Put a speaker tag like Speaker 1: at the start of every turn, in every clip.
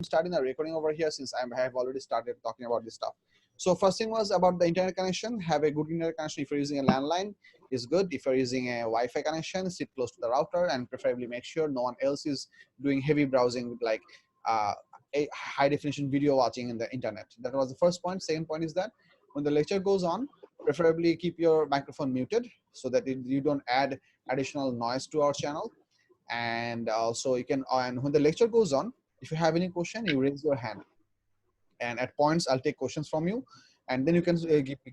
Speaker 1: starting the recording over here since I have already started talking about this stuff. So first thing was about the internet connection. Have a good internet connection. If you're using a landline, is good. If you're using a Wi-Fi connection, sit close to the router and preferably make sure no one else is doing heavy browsing with like a high definition video watching in the internet. That was the first point. Second point is that when the lecture goes on, preferably keep your microphone muted so that you don't add additional noise to our channel. And also you can, and when the lecture goes on, if you have any question, you raise your hand, and at points I'll take questions from you, and then you can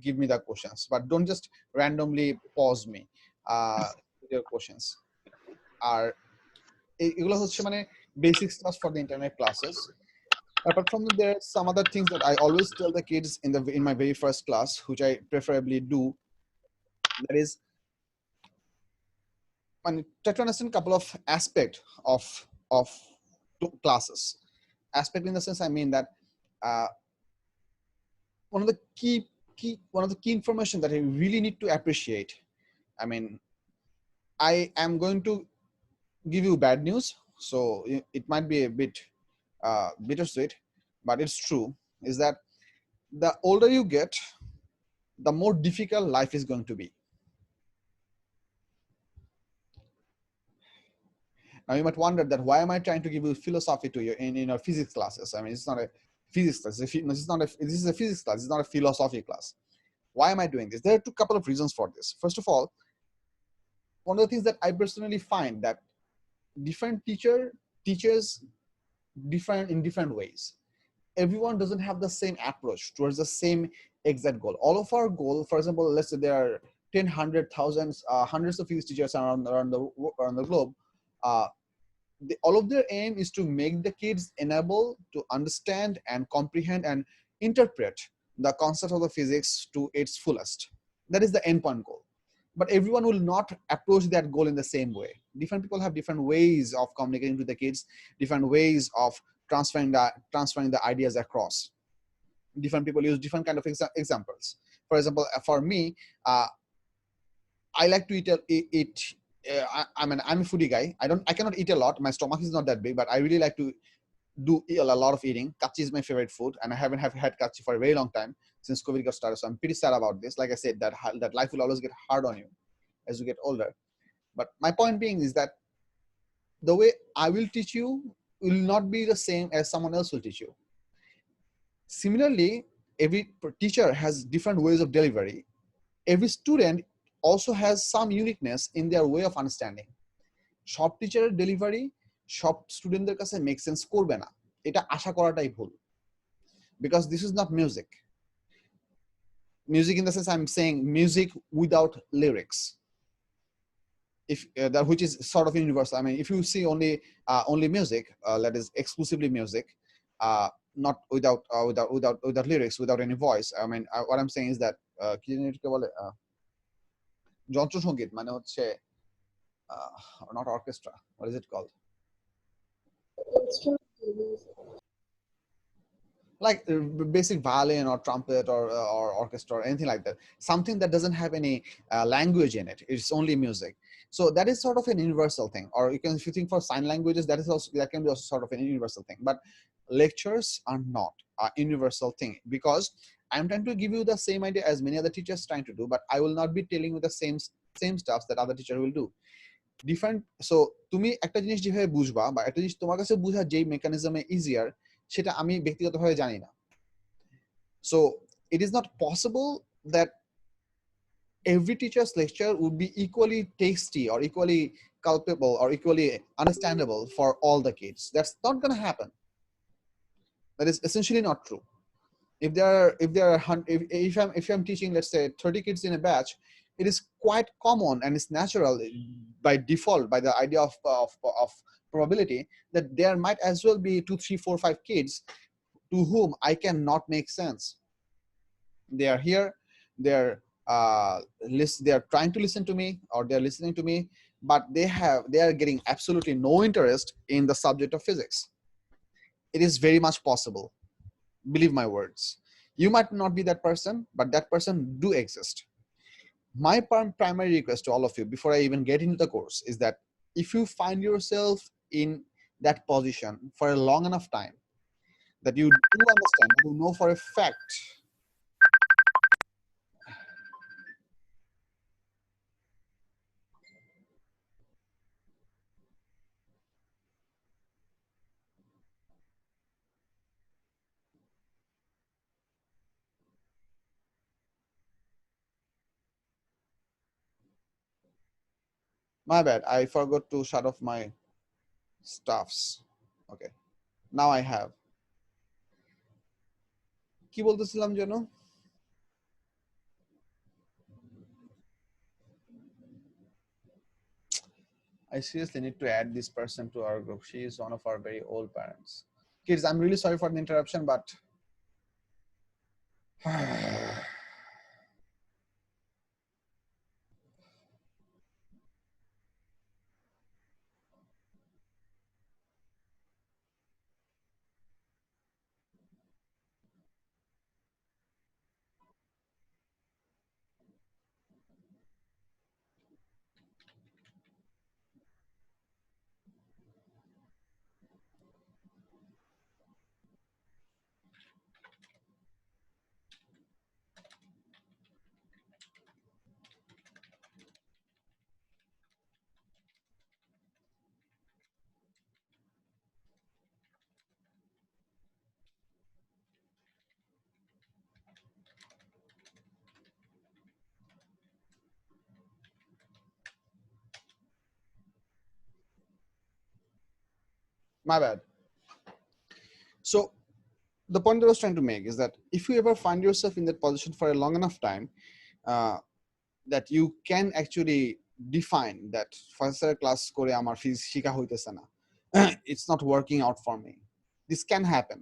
Speaker 1: give me the questions, but don't just randomly pause me with your questions. আর এগুলো হচ্ছে মানে basic stuff for the internet classes. Apart from that, there are some other things that I always tell the kids in my very first class, which I preferably do. That is, try to understand a couple of aspects of classes. Aspect in the sense I mean that one of the key information that you really need to appreciate. I mean, I am going to give you bad news, so it might be a bit bittersweet, but it's true, is that the older you get, the more difficult life is going to be. Now you might wonder that why am I trying to give you philosophy to you in your physics classes? I mean, it's not a physics class. This is a physics class. It's not a philosophy class. Why am I doing this? There are a couple of reasons for this. First of all, one of the things that I personally find that different teachers different in different ways. Everyone doesn't have the same approach towards the same exact goal. All of our goal, for example, let's say there are 10, 100, thousands, hundreds of physics teachers around the globe. All of their aim is to make the kids enable to understand and comprehend and interpret the concept of the physics to its fullest. That is the endpoint goal. But everyone will not approach that goal in the same way. Different people have different ways of communicating to the kids, different ways of transferring the ideas across. Different people use different kind of examples. For example, for me, I like to eat. I'm a foodie guy. I cannot eat a lot. My stomach is not that big, but I really like to do a lot of eating. Kachi is my favorite food, and I haven't had kachi for a very long time since COVID got started. So I'm pretty sad about this. Like I said, that life will always get hard on you as you get older. But my point being is that the way I will teach you will not be the same as someone else will teach you. Similarly, every teacher has different ways of delivery. Every student also has some uniqueness in their way of understanding. সব টিচারের delivery সব স্টুডেন্টদের কাছে make sense করবে না, এটা আশা করাটাই ভুল, because this is not music in the sense I'm saying music without lyrics, if that, which is sort of universal. I mean, if you see only music, that is exclusively music, not without lyrics, without any voice. I mean, what I'm saying is that কি জানি এটাকে বলে যন্ত্রসঙ্গীত মানে হচ্ছে not orchestra, what is it called, like basic violin or trumpet or orchestra or anything like that, something that doesn't have any language in it, it's only music. So that is sort of an universal thing. Or you can, if you think for sign languages, that can be also sort of an universal thing. But lectures are not a universal thing, because I'm trying to give you the same idea as many other teachers trying to do, but I will not be telling you the same stuff that other teacher will do. Different. So তুমি একটা জিনিস যেভাবে বুঝবা বা একটা জিনিস তোমার কাছে বুঝা যেই মেকানিজমে ইজিয়ার, সেটা আমি ব্যক্তিগতভাবে জানি না. So it is not possible that every teacher's lecture would be equally tasty or equally culpable or equally understandable for all the kids. That's not going to happen. That is essentially not true. If I'm teaching, let's say 30 kids in a batch, it is quite common and it's natural by default, by the idea of probability, that there might as well be 2, 3, 4, 5 kids to whom I cannot make sense. They are here, they're trying to listen to me, or they're listening to me, but they are getting absolutely no interest in the subject of physics. It is very much possible. Believe my words. You might not be that person, but that person do exist. My primary request to all of you before I even get into the course is that if you find yourself in that position for a long enough time, that you do understand, that you know for a fact. My bad, I forgot to shut off my stuffs. Okay, now I have. কি বলতেছিলাম যেন? I seriously need to add this person to our group. She is one of our very old parents. Kids, I'm really sorry for the interruption, but my bad. So the point that I was trying to make is that if you ever find yourself in that position for a long enough time, that you can actually define that first class kore amar physics shika hoitese na, it's not working out for me. This can happen.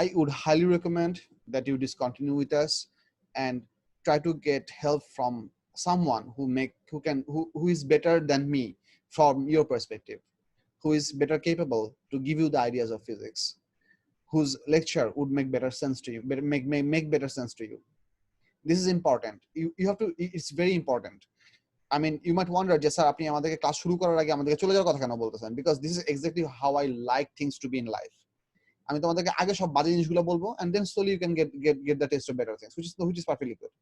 Speaker 1: I would highly recommend that you discontinue with us and try to get help from someone who is better than me from your perspective, who is better capable to give you the ideas of physics, whose lecture would make better sense to you, make better sense to you. This is important. You have to, it's very important. I mean, you might wonder, যে sir আপনি আমাদেরকে class শুরু করার আগে আমাদেরকে চলে যাওয়ার কথা কেন বলতেছেন? Because this is exactly how I like things to be in life. আমি তোমাদেরকে আগে সব বাজে জিনিসগুলো বলবো, and then slowly you can get the taste of better things, which is perfectly good.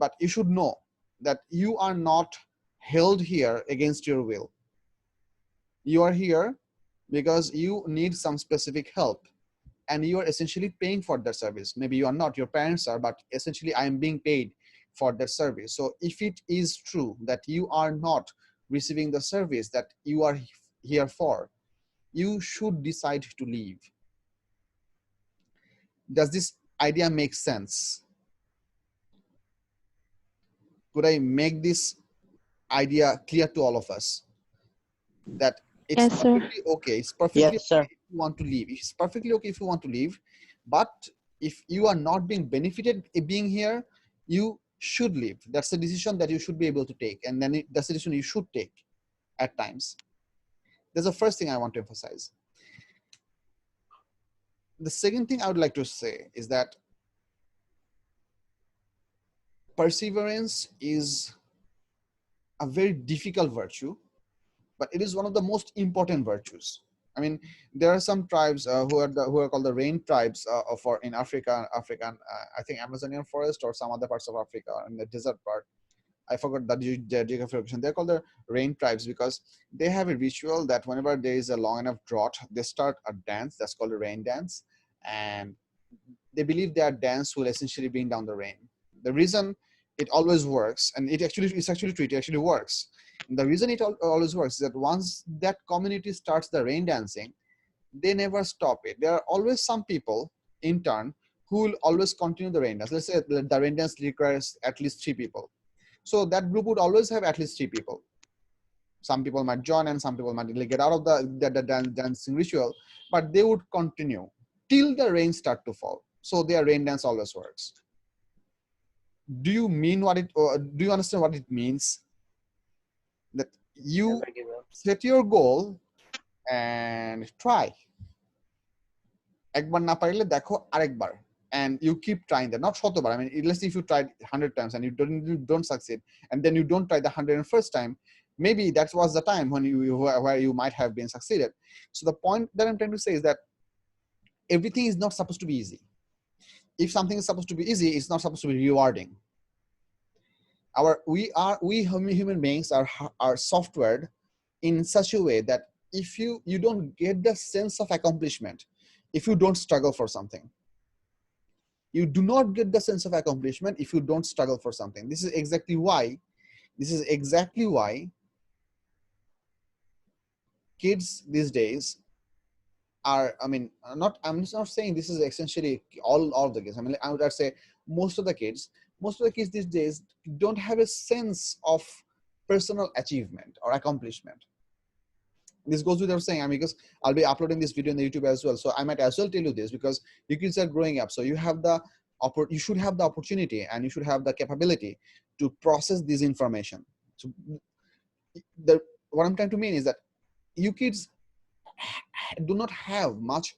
Speaker 1: But you should know that you are not held here against your will. You are here because you need some specific help, and you are essentially paying for that service. Maybe you are not, your parents are, but essentially I am being paid for that service. So if it is true that you are not receiving the service that you are here for, you should decide to leave. Does this idea make sense? Could I make this idea clear to all of us? That it's
Speaker 2: Yes, sir.
Speaker 1: perfectly okay. It's perfectly
Speaker 3: Yes, sir.
Speaker 1: okay if you want to leave. It's perfectly okay if you want to leave. But if you are not being benefited being here, you should leave. That's the decision that you should be able to take. And then that's the decision you should take at times. That's the first thing I want to emphasize. The second thing I would like to say is that perseverance is a very difficult virtue, but it is one of the most important virtues. I mean, there are some tribes who are called the rain tribes for in Africa, I think Amazonian forest or some other parts of Africa in the desert part. I forgot the geographic location. They're called the rain tribes because they have a ritual that whenever there is a long enough drought, they start a dance that's called a rain dance, and they believe their dance will essentially bring down the rain. The reason it always works, and it's actually true, it actually works. And the reason it always works is that once that community starts the rain dancing, they never stop it. There are always some people in turn who will always continue the rain dance. Let's say the rain dance requires at least 3 people. So that group would always have at least 3 people. Some people might join and some people might get out of the dancing ritual, but they would continue till the rain start to fall. So their rain dance always works. Do you mean what it, or do you understand what it means? That you set your goal and try. একবার না পারলে দেখো আরেকবার, and you keep trying that. Not শতবার. I mean, let's say if you tried 100 times and you don't succeed, and then you don't try the 101st time, maybe that was the time when where you might have been succeeded. So the point that I'm trying to say is that everything is not supposed to be easy. If something is supposed to be easy, it's not supposed to be rewarding. We human beings are softwared in such a way that if you don't get the sense of accomplishment if you don't struggle for something. You do not get the sense of accomplishment if you don't struggle for something. This is exactly why kids these days are, I mean, I'm just not saying this is essentially all of the kids. I mean, I would say most of the kids these days don't have a sense of personal achievement or accomplishment. This goes without saying, I mean, because I'll be uploading this video on the YouTube as well, so I might as well tell you this, because your kids are growing up, so you should have the opportunity and you should have the capability to process this information. So what I'm trying to mean is that you kids do not have much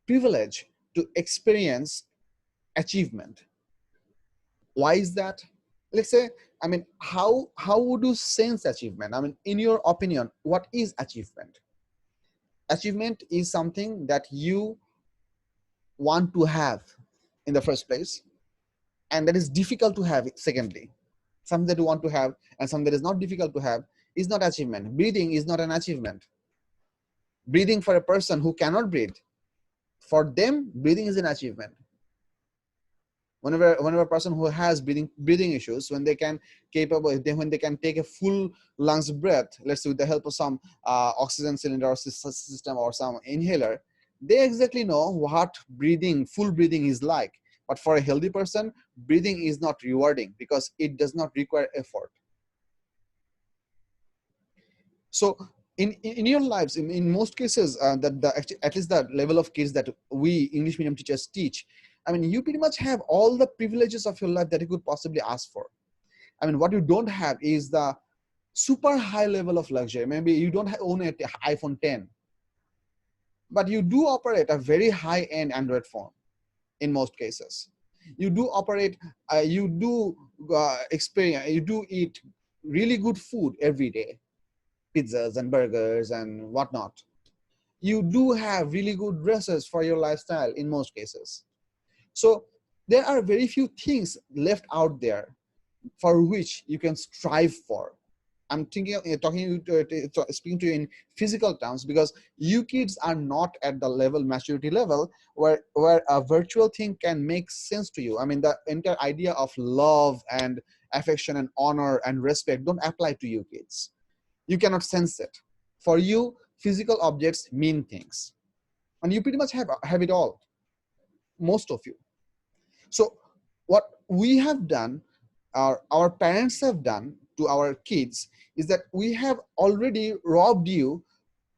Speaker 1: privilege to experience achievement. Why is that? Let's say, I mean, how would you sense achievement? I mean, in your opinion, what is achievement? Achievement is something that you want to have in the first place, and that is difficult to have secondly. Something that you want to have and something that is not difficult to have is not achievement. Breathing is not an achievement. Breathing, for a person who cannot breathe, for them breathing is an achievement. Whenever a person who has breathing issues, when they can take a full lungs breath, let's say with the help of some oxygen cylinder or system or some inhaler, they exactly know what full breathing is like. But for a healthy person, breathing is not rewarding because it does not require effort. So in your lives, in most cases, at least the level of kids that we English medium teachers teach, I mean, you pretty much have all the privileges of your life that you could possibly ask for. I mean, what you don't have is the super high level of luxury. Maybe you don't own an iPhone 10, but you do operate a very high-end Android phone in most cases. You do operate, you do eat really good food every day, pizzas and burgers and whatnot. You do have really good dresses for your lifestyle in most cases. So there are very few things left out there for which you can strive for. I'm speaking to you in physical terms, because you kids are not at the maturity level where a virtual thing can make sense to you. I mean, the entire idea of love and affection and honor and respect don't apply to you kids. You cannot sense it. For you, physical objects mean things, and you pretty much have it all, most of you. So what we have done, our parents have done to our kids, is that we have already robbed you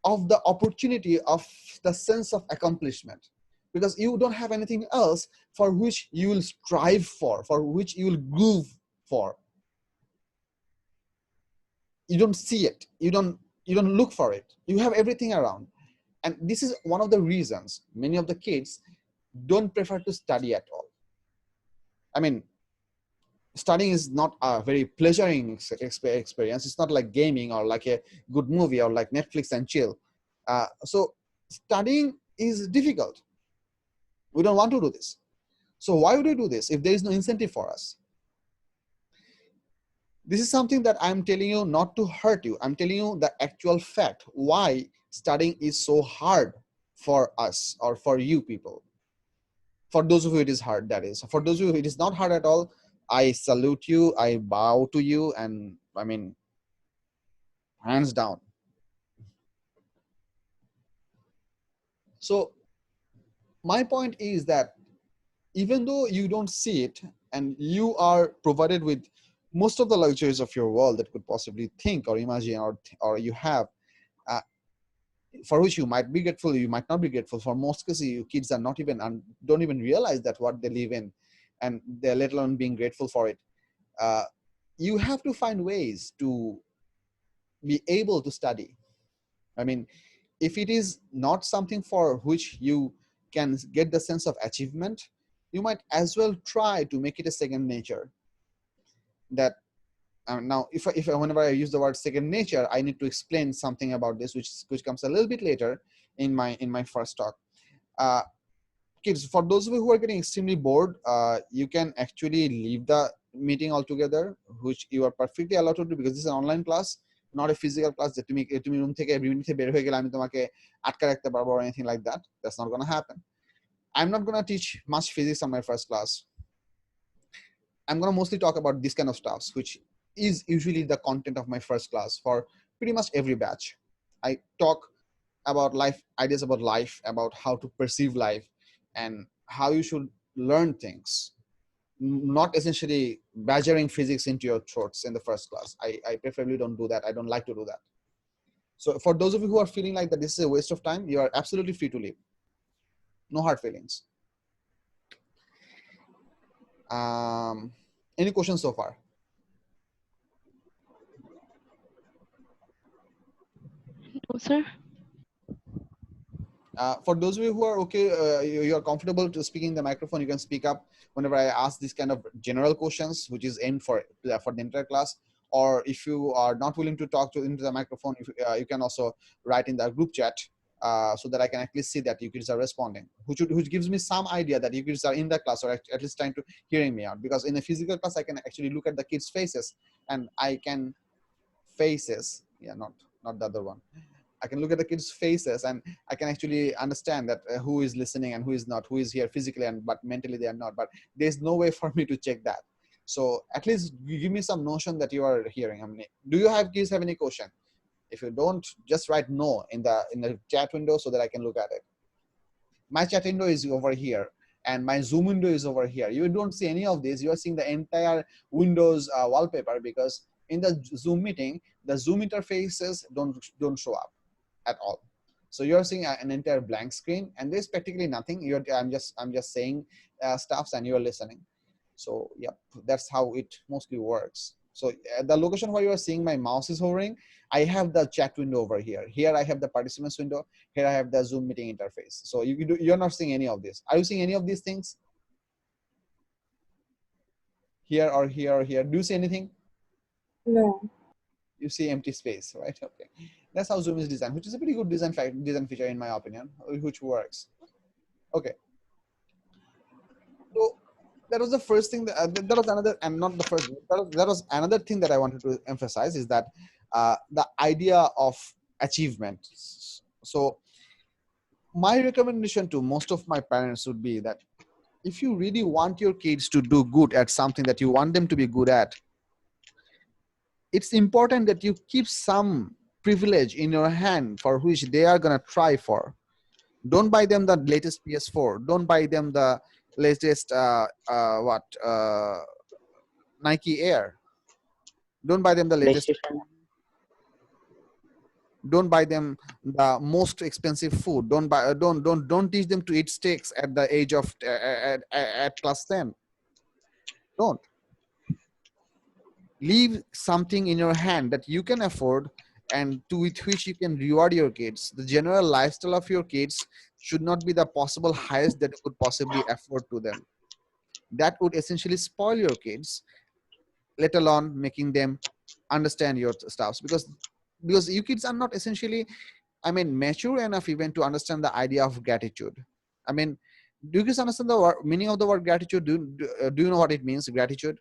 Speaker 1: of the opportunity of the sense of accomplishment, because you don't have anything else for which you will strive for which you will groove for. You don't see it. You don't look for it. You have everything around. And this is one of the reasons many of the kids don't prefer to study at all. I mean, studying is not a very pleasuring experience. It's not like gaming or like a good movie or like Netflix and chill. So studying is difficult. We don't want to do this. So why would we do this if there is no incentive for us? This is something that I'm telling you not to hurt you. I'm telling you the actual fact why studying is so hard for us or for you people. For those of you it is hard, that is. For those of you it is not hard at all, I salute you, I bow to you, and I mean, hands down. So my point is that even though you don't see it and you are provided with most of the luxuries of your world that could possibly think or imagine or you have, for which you might be grateful, you might not be grateful. For most cases, you kids are not even and don't even realize that what they live in, and they're let alone being grateful for it. You have to find ways to be able to study. I mean, if it is not something for which you can get the sense of achievement, you might as well try to make it a second nature. That Now, whenever I use the word second nature, I need to explain something about this, which comes a little bit later in my first talk. Uh, Kids, for those of you who are getting extremely bored, you can actually leave the meeting altogether, which you are perfectly allowed to do, because this is an online class, not a physical class that তুমি room থেকে every minute বের হয়ে গেলে আমি তোমাকে আটকা রাখতে পারবো or anything like that. That's not going to happen. I'm not going to teach much physics on my first class. I'm going to mostly talk about this kind of stuff, which is usually the content of my first class for pretty much every batch. I talk about life, ideas about life, about how to perceive life, and how you should learn things, not essentially badgering physics into your throats in the first class. I preferably don't do that. I don't like to do that. So for those of you who are feeling like that this is a waste of time, you are absolutely free to leave. No hard feelings. Any questions so far?
Speaker 2: No, sir.
Speaker 1: For those of you who are okay, you are comfortable to speaking in the microphone, you can speak up whenever I ask these kind of general questions, which is aimed for the entire class. Or if you are not willing to talk into the microphone, you can also write in the group chat, so that I can at least see that you kids are responding, which gives me some idea that you kids are in the class, or at least trying to hearing me out. Because in a physical class, I can actually look at the kids' faces, and I can not the other one. I can look at the kids' faces, and I can actually understand that who is listening and who is not, who is here physically and but mentally they are not. But there's no way for me to check that. So at least you give me some notion that you are hearing. I mean, do you kids have any question? If you don't, just write no in the chat window so that I can look at it. My chat window is over here, and my Zoom window is over here. You don't see any of this. You are seeing the entire Windows wallpaper, because in the Zoom meeting, the Zoom interfaces don't show up at all. So you're seeing an entire blank screen, and there's practically nothing. I'm just saying stuffs, and you're listening. So yeah, that's how it mostly works. So the location where you are seeing my mouse is hovering, I have the chat window over here. Here I have the participants window. Here I have the Zoom meeting interface. So you're not seeing any of this. Are you seeing any of these things? Here or here or here? Do you see anything?
Speaker 3: No.
Speaker 1: You see empty space, right? Okay. That's how Zoom is designed, which is a pretty good design feature in my opinion, which works. Okay. So that was the first thing that was another, and not the first, that was another thing that I wanted to emphasize, is that the idea of achievement. So my recommendation to most of my parents would be that if you really want your kids to do good at something that you want them to be good at, it's important that you keep some privilege in your hand for which they are going to try for. Don't buy them the latest PS4. Don't buy them the latest Nike Air. Don't buy them the latest. Don't buy them the most expensive food. Don't teach them to eat steaks at the age of at class 10. Don't. Leave something in your hand that you can afford, and with which you can reward your kids. The general lifestyle of your kids should not be the possible highest that you could possibly afford to them. That would essentially spoil your kids, let alone making them understand your stuffs, because you kids are not essentially, I mean, mature enough even to understand the idea of gratitude. I mean, do you guys understand the meaning of the word gratitude? Do you know what it means, gratitude?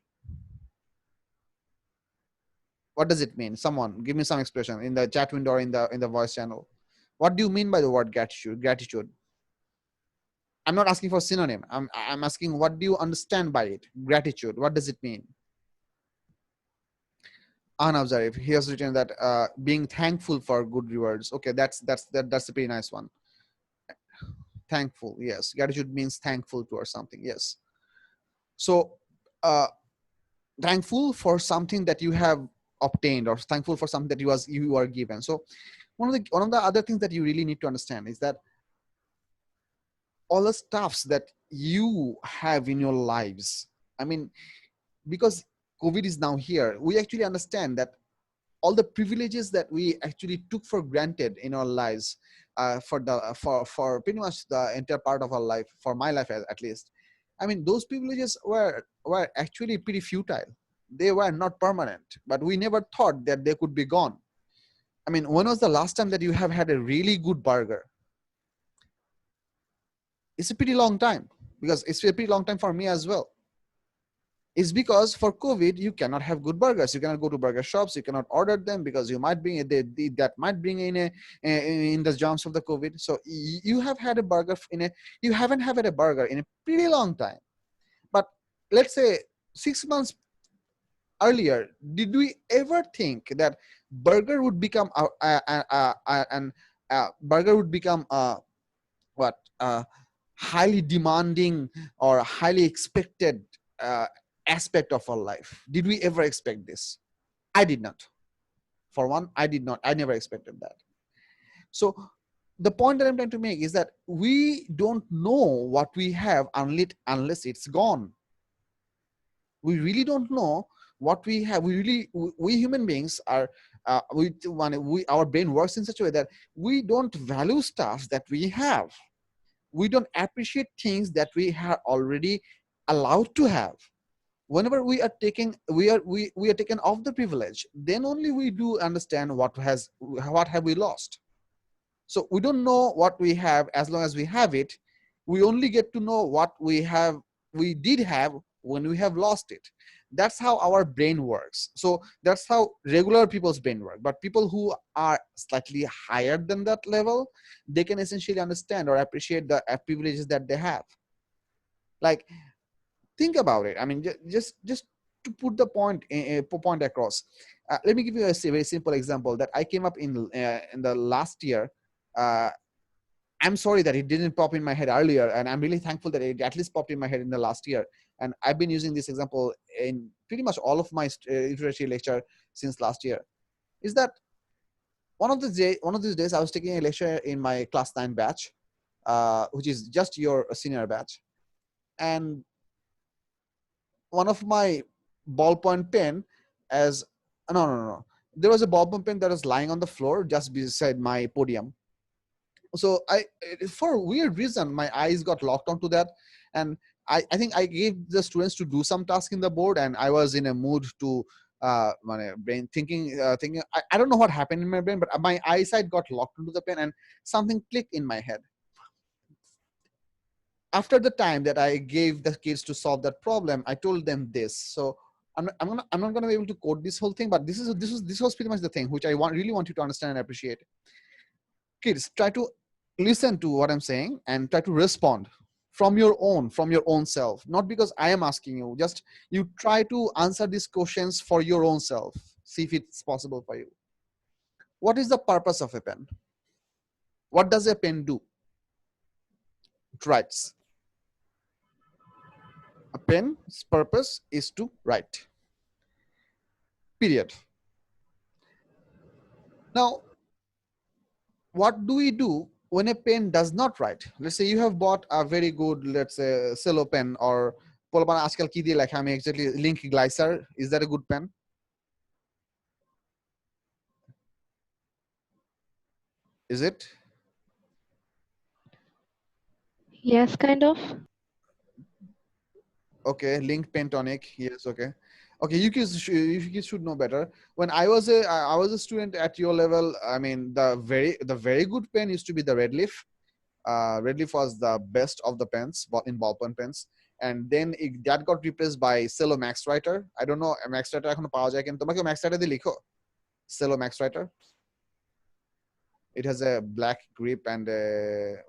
Speaker 1: What does it mean? Someone give me some expression in the chat window or in the voice channel. What do you mean by the word gratitude? I'm not asking for synonym. I'm asking, what do you understand by it? Gratitude. What does it mean? Anav Zarif, he has written that being thankful for good rewards. Okay, that's a pretty nice one. Thankful, yes. Gratitude means thankful towards something, yes. So thankful for something that you have obtained, or thankful for something that you are given. So one of the other things that you really need to understand is that all the stuffs that you have in your lives, I mean, because COVID is now here, we actually understand that all the privileges that we actually took for granted in our lives, for pretty much the entire part of our life, for my life at least, I mean, those privileges were actually pretty futile. They were not permanent, but we never thought that they could be gone. I mean, when was the last time that you have had a really good burger? It's a pretty long time, because it's a pretty long time for me as well. It's because for COVID, you cannot have good burgers. You cannot go to burger shops. You cannot order them because you might bring that might bring in the germs of the COVID. So you have had a burger you haven't had a burger in a pretty long time. But let's say 6 months earlier, did we ever think that burger would become burger would become what highly demanding or highly expected aspect of our life? Did we ever expect this? I did not. For one, I did not. I never expected that. So the point that I'm trying to make is that we don't know what we have unless it's gone. We really don't know what we have. We human beings are our brain works in such a way that we don't value stuff that we have. We don't appreciate things that we are already allowed to have. Whenever we are taking we are taken off the privilege, then only we do understand what have we lost. So we don't know what we have as long as we have it. We only get to know what we did have when we have lost it. That's how our brain works. So that's how regular people's brain work. But people who are slightly higher than that level, they can essentially understand or appreciate the privileges that they have. Like, think about it. I mean, just to put the point across. Let me give you a very simple example that I came up in the last year. I'm sorry that it didn't pop in my head earlier, and I'm really thankful that it at least popped in my head in the last year. And I've been using this example in pretty much all of my literature lecture since last year. Is that one of these days I was taking a lecture in my class 9 batch, which is just your senior batch, and one of my ballpoint pen as no, there was a ballpoint pen that was lying on the floor just beside my podium. So for a weird reason, my eyes got locked onto that, and I think I gave the students to do some task in the board, and I was in a mood to my brain thinking I don't know what happened in my brain, but my eyesight got locked into the pen and something clicked in my head. After the time that I gave the kids to solve that problem, I told them this. So I'm not gonna be able to code this whole thing, but this was pretty much the thing which I really want you to understand and appreciate. Kids, try to listen to what I'm saying and try to respond from your own self. Not because I am asking you, just you try to answer these questions for your own self. See if it's possible for you. What is the purpose of a pen? What does a pen do? It writes. A pen's purpose is to write. Period. Now, what do we do when a pen does not write? Let's say you have bought a very good, let's say, cello pen or polban aajkal ki diye lekha ami exactly Link Glycer. Is that a good pen? Is it?
Speaker 2: Yes, kind of.
Speaker 1: Okay, Link Pentonic. Yes, okay. Okay, you should know better. When I was a student at your level, I mean, the very good pen used to be the Red Leaf. Red Leaf was the best of the pens in ballpoint pens, and then that got replaced by Cello Max Writer. I don't know Max Writer এখনো পাওয়া যায় কিনা তোমাকে Max Writer দিয়ে লিখো Cello Max Writer. It has a black grip and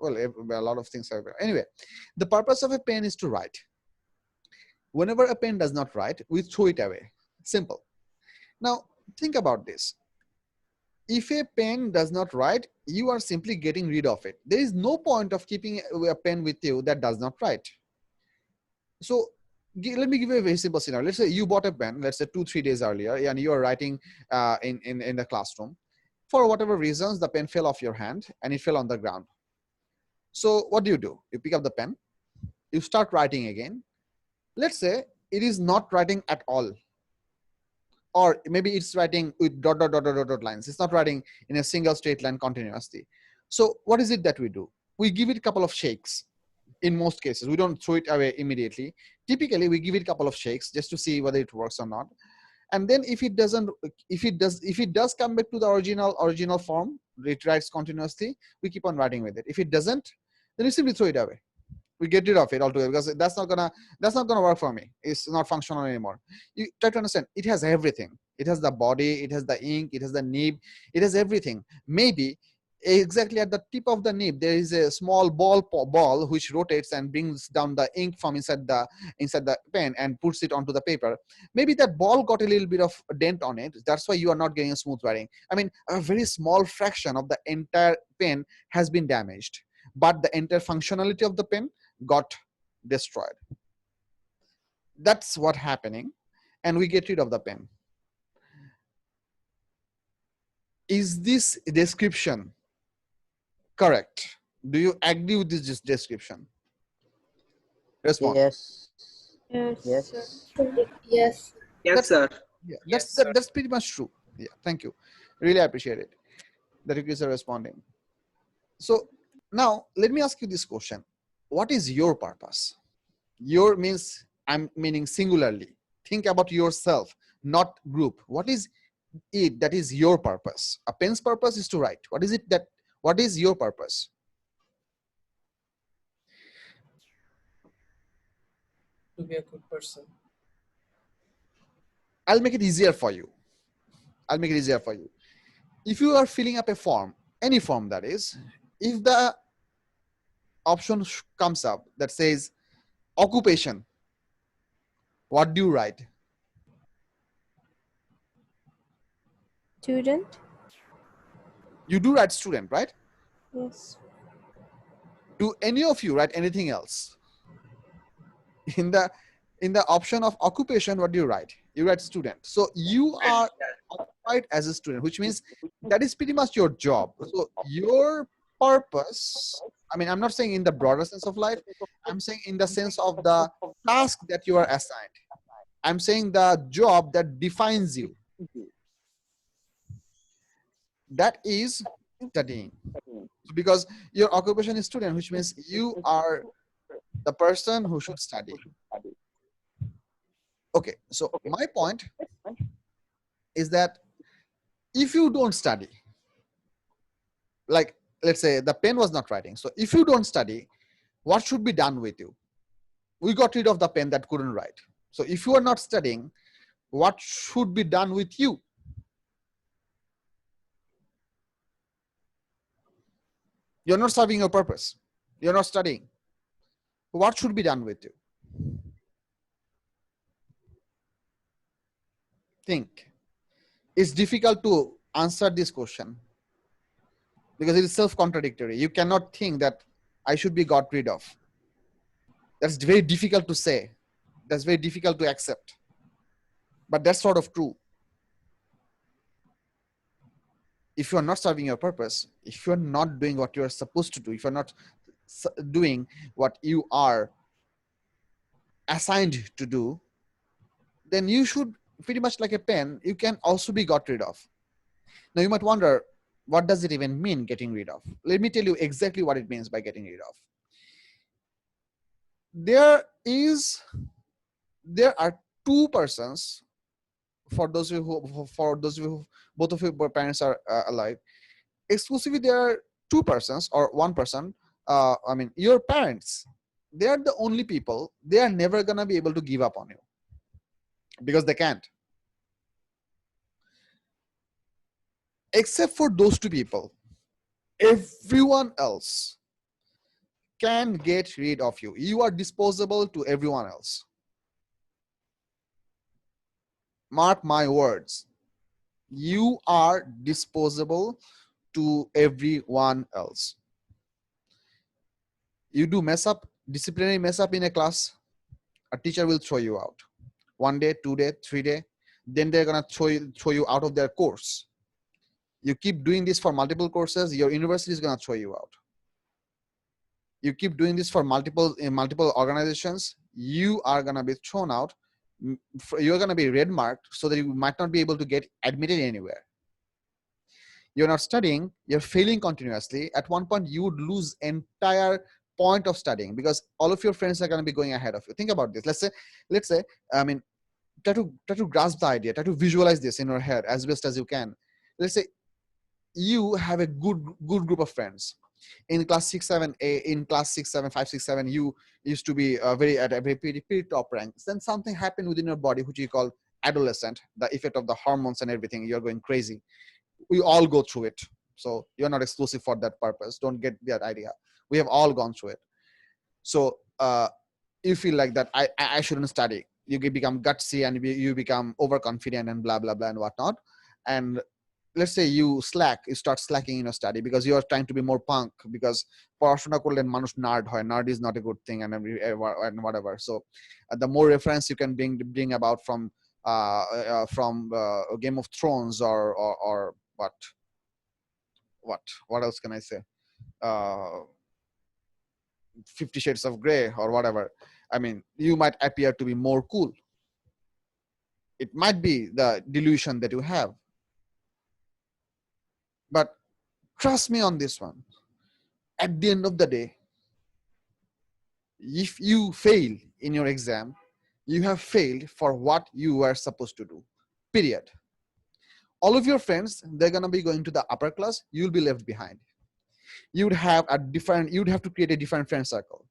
Speaker 1: well, a lot of things are. Anyway, the purpose of a pen is to write. Whenever a pen does not write, we throw it away. Simple. Now think about this. If a pen does not write, you are simply getting rid of it. There is no point of keeping a pen with you that does not write. So let me give you a very simple scenario. Let's say you bought a pen, let's say 2-3 days earlier, and you are writing in the classroom. For whatever reasons, the pen fell off your hand and it fell on the ground. So what do? You pick up the pen, you start writing again. Let's say it is not writing at all. Or maybe it's writing with dot lines. It's not writing in a single straight line continuously. So what is it that we do? We give it a couple of shakes. In most cases, we don't throw it away immediately. Typically, we give it a couple of shakes just to see whether it works or not. And then if it does come back to the original form, it writes continuously, we keep on writing with it. If it doesn't, then we simply throw it away. We get rid of it altogether, because that's not gonna work for me. It's not functional anymore. You try to understand, it has everything. It has the body, it has the ink, it has the nib, it has everything. Maybe exactly at the tip of the nib there is a small ball which rotates and brings down the ink from inside the pen and puts it onto the paper. Maybe that ball got a little bit of a dent on it. That's why you are not getting a smooth writing. I mean, a very small fraction of the entire pen has been damaged, but the entire functionality of the pen got destroyed. That's what happening, and we get rid of the pen. Is this description correct? Do you agree with this description? Respond.
Speaker 3: Yes.
Speaker 2: Yes.
Speaker 3: Yes.
Speaker 4: Yes.
Speaker 5: Yes, sir.
Speaker 1: Yeah,
Speaker 5: Yes,
Speaker 1: that's pretty much true. Yeah, thank you. Really appreciate it that you guys are responding. So now let me ask you this question. What is your purpose? Your means, I'm meaning singularly. Think about yourself, not group. What is it that is your purpose? A pen's purpose is to write. What is your purpose?
Speaker 5: To be a good person.
Speaker 1: I'll make it easier for you. If you are filling up a form, any form that is, if the option comes up that says occupation, what do you write?
Speaker 4: Student.
Speaker 1: You do write student, right?
Speaker 4: Yes.
Speaker 1: Do any of you write anything else? In the option of occupation, what do you write? You write student. So you are occupied as a student, which means that is pretty much your job. So your purpose, I mean, I'm not saying in the broader sense of life, I'm saying in the sense of the task that you are assigned. I'm saying the job that defines you. That is studying. Because your occupation is student, which means you are the person who should study. Okay, so my point is that if you don't study, like let's say the pen was not writing. So if you don't study, what should be done with you? We got rid of the pen that couldn't write. So if you are not studying, what should be done with you? You're not serving your purpose. You're not studying. What should be done with you? Think. It's difficult to answer this question because it is self-contradictory. You cannot think that I should be got rid of. That's very difficult to say. That's very difficult to accept. But that's sort of true. If you're not serving your purpose, if you're not doing what you're supposed to do, if you're not doing what you are assigned to do, then you should, pretty much like a pen, you can also be got rid of. Now you might wonder, what does it even mean getting rid of? Let me tell you exactly what it means by getting rid of. There are two persons, for those of you, both of your parents are alive, exclusively there are two persons or one person, I mean your parents. They are the only people, they are never gonna be able to give up on you because they can't. Except for those two people, everyone else can get rid of you. You are disposable to everyone else. Mark my words. You are disposable to everyone else. You do mess up, disciplinary mess up in a class, a teacher will throw you out. 1 day, 2 day, 3 day, then they're gonna throw you out of their course. You keep doing this for multiple courses, your university is gonna throw you out. You keep doing this for multiple organizations, you are gonna be thrown out. You're gonna be red marked so that you might not be able to get admitted anywhere. You're not studying, you're failing continuously. At one point, you would lose entire point of studying because all of your friends are going to be going ahead of you. Think about this. Let's say, I mean, try to grasp the idea, try to visualize this in your head as best as you can. Let's say you have a good group of friends in class 6 7 in class 6 7 5 6 7. You used to be very at a very pretty top rank. Then something happened within your body which you call adolescent, the effect of the hormones and everything, you're going crazy. We all go through it, so you're not exclusive for that purpose. Don't get that idea. We have all gone through it. So you feel like that I shouldn't study. You become gutsy and you become overconfident and blah blah blah and whatnot. And let's say you start slacking in your study because you are trying to be more punk, because পড়াশোনা করলে মানুষ nerd হয়. Nerd is not a good thing and whatever. So the more reference you can bring about from Game of Thrones or what else can I say? 50 Shades of Grey or whatever. I mean, you might appear to be more cool. It might be the delusion that you have. But trust me on this one. At the end of the day, if you fail in your exam, you have failed for what you were supposed to do. Period. All of your friends, they're going to be going to the upper class. You'll be left behind. You'd have to create a different friend circle.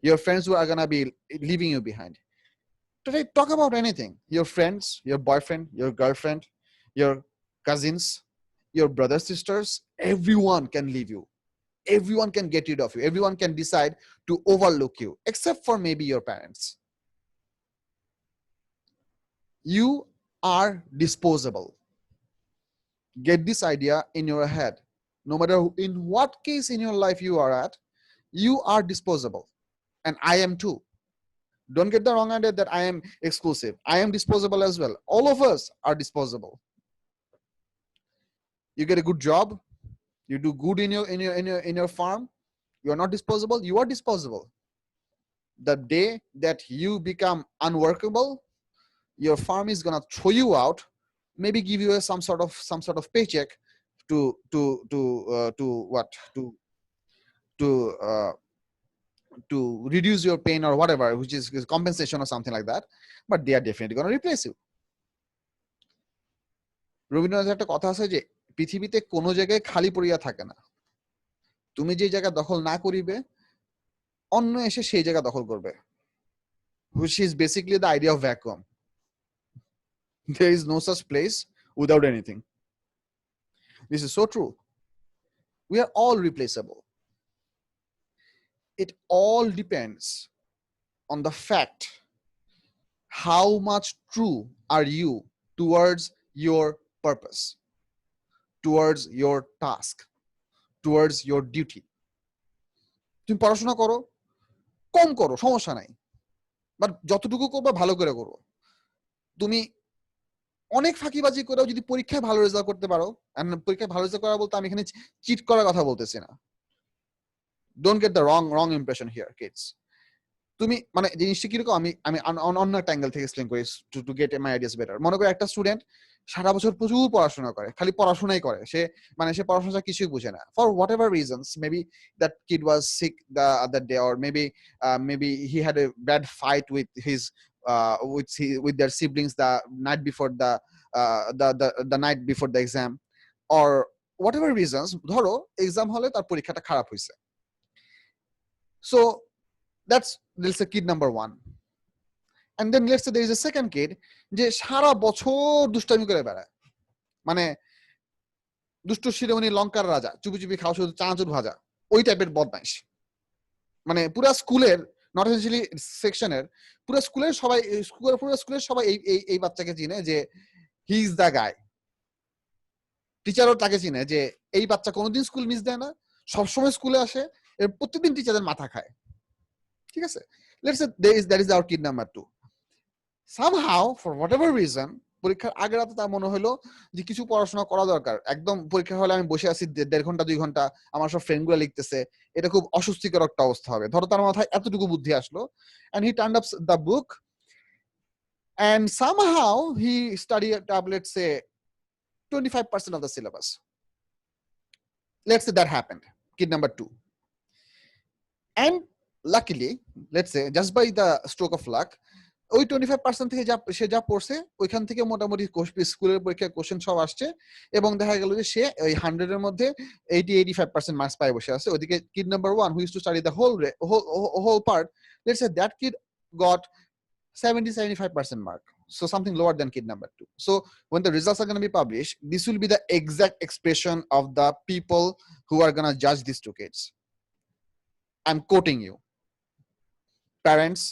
Speaker 1: Your friends who are going to be leaving you behind. Today, talk about anything. Your friends, your boyfriend, your girlfriend, your cousins, your brothers, sisters, everyone can leave you. Everyone can get rid of you. Everyone can decide to overlook you, except for maybe your parents. You are disposable. Get this idea in your head. No matter in what case in your life you are at, you are disposable. And I am too. Don't get the wrong idea that I am exclusive. I am disposable as well. All of us are disposable. You get a good job, you do good in your farm, you are not disposable. You are disposable. The day that you become unworkable, your farm is gonna throw you out, maybe give you some sort of paycheck to reduce your pain or whatever, which is compensation or something like that. But they are definitely gonna replace you. রবীন্দ্রনাথের একটা কথা আছে যে পৃথিবীতে কোনো জায়গায় খালি পড়িয়া থাকে না। তুমি যে জায়গা দখল না করিবে, অন্য এসে সেই জায়গা দখল করবে, which is basically the idea of vacuum. There is no such place without anything. This is so true. We are all replaceable. It all depends on the fact how much true are you towards your purpose, towards your task, towards your duty. তুমি পড়াশোনা করো, কম করো, সমস্যা নাই, but যতটুকু করবে ভালো করে করো। তুমি অনেক ফাঁকিবাজি করেও যদি পরীক্ষায় ভালো রেজাল্ট করতে পারো, পরীক্ষায় ভালো রেজাল্ট করা বলতে আমি এখানে চিট করার কথা বলতেছি না। Don't get the wrong impression here, kids. তুমি মানে জিনিসটা কিরকম, আমি অন্য একটা অ্যাঙ্গেল থেকে এক্সপ্লেইন করি to get my ideas better. মনে করো একটা স্টুডেন্ট সারা বছর প্রচুর পড়াশোনা করে, খালি পড়াশোনাই করে, সে পড়াশোনা কিছুই বুঝে না, for whatever reasons. Maybe that kid was sick the other day, or maybe he had a bad fight with their siblings the night before the night before the exam, or whatever reasons. ধরো exam হলে তার পরীক্ষাটা খারাপ হয়েছে। So let's say kid number one. And then let's say there is a second kid যে সারা বছর দুষ্টামি করে বেড়ায়, মানে দুষ্ট শিরোমণি লঙ্কার রাজা, চুপি চুপি খাওয়া, শুধু চানাচুর ভাজা, ওই টাইপের বদমাইশ। মানে পুরা স্কুলের, নট এসেন্সিয়ালি সেকশনের, পুরো স্কুলের সবাই এই বাচ্চাকে চিনে যে হি ইজ দ্য গাই। টিচারও তাকে চিনে যে এই বাচ্চা কোনোদিন স্কুল মিস দেয় না, সবসময় স্কুলে আসে, এর প্রত্যেকদিন টিচারদের মাথা খায়। ঠিক আছে, let's say that is our kid number 2. Somehow for whatever reason পরীক্ষার আগে রাতে তার মনে হলো যে কিছু পড়াশোনা করা দরকার। একদম পরীক্ষা হলে আমি বসে আছি 1.5 ঘন্টা 2 ঘন্টা, আমার সব ফ্রেন্ডগুলো লিখতেছে, এটা খুব অস্বস্তিকর একটা অবস্থা হবে। ধরো তার মাথায় এতটুকু বুদ্ধি আসলো, and he turned up the book and somehow he studied let's say 25% of the syllabus. Let's say that happened, kid number 2. And luckily, let's say just by the stroke of luck, ওই 25% থেকে সে যা পড়ছে ওইখান থেকে মোটামুটি স্কুলের পরীক্ষায় question সব আসছে, এবং দেখা গেল যে সে ওই 100 এর মধ্যে 80-85% মার্কস পায় বসে আছে। ওইদিকে kid number 1 who used to study the whole part, let's say that kid got 70-75% mark, so something lower than kid number 2. So when the results are going to be published, this will be the exact expression of the people who are going to judge these two kids. I'm quoting you. Parents,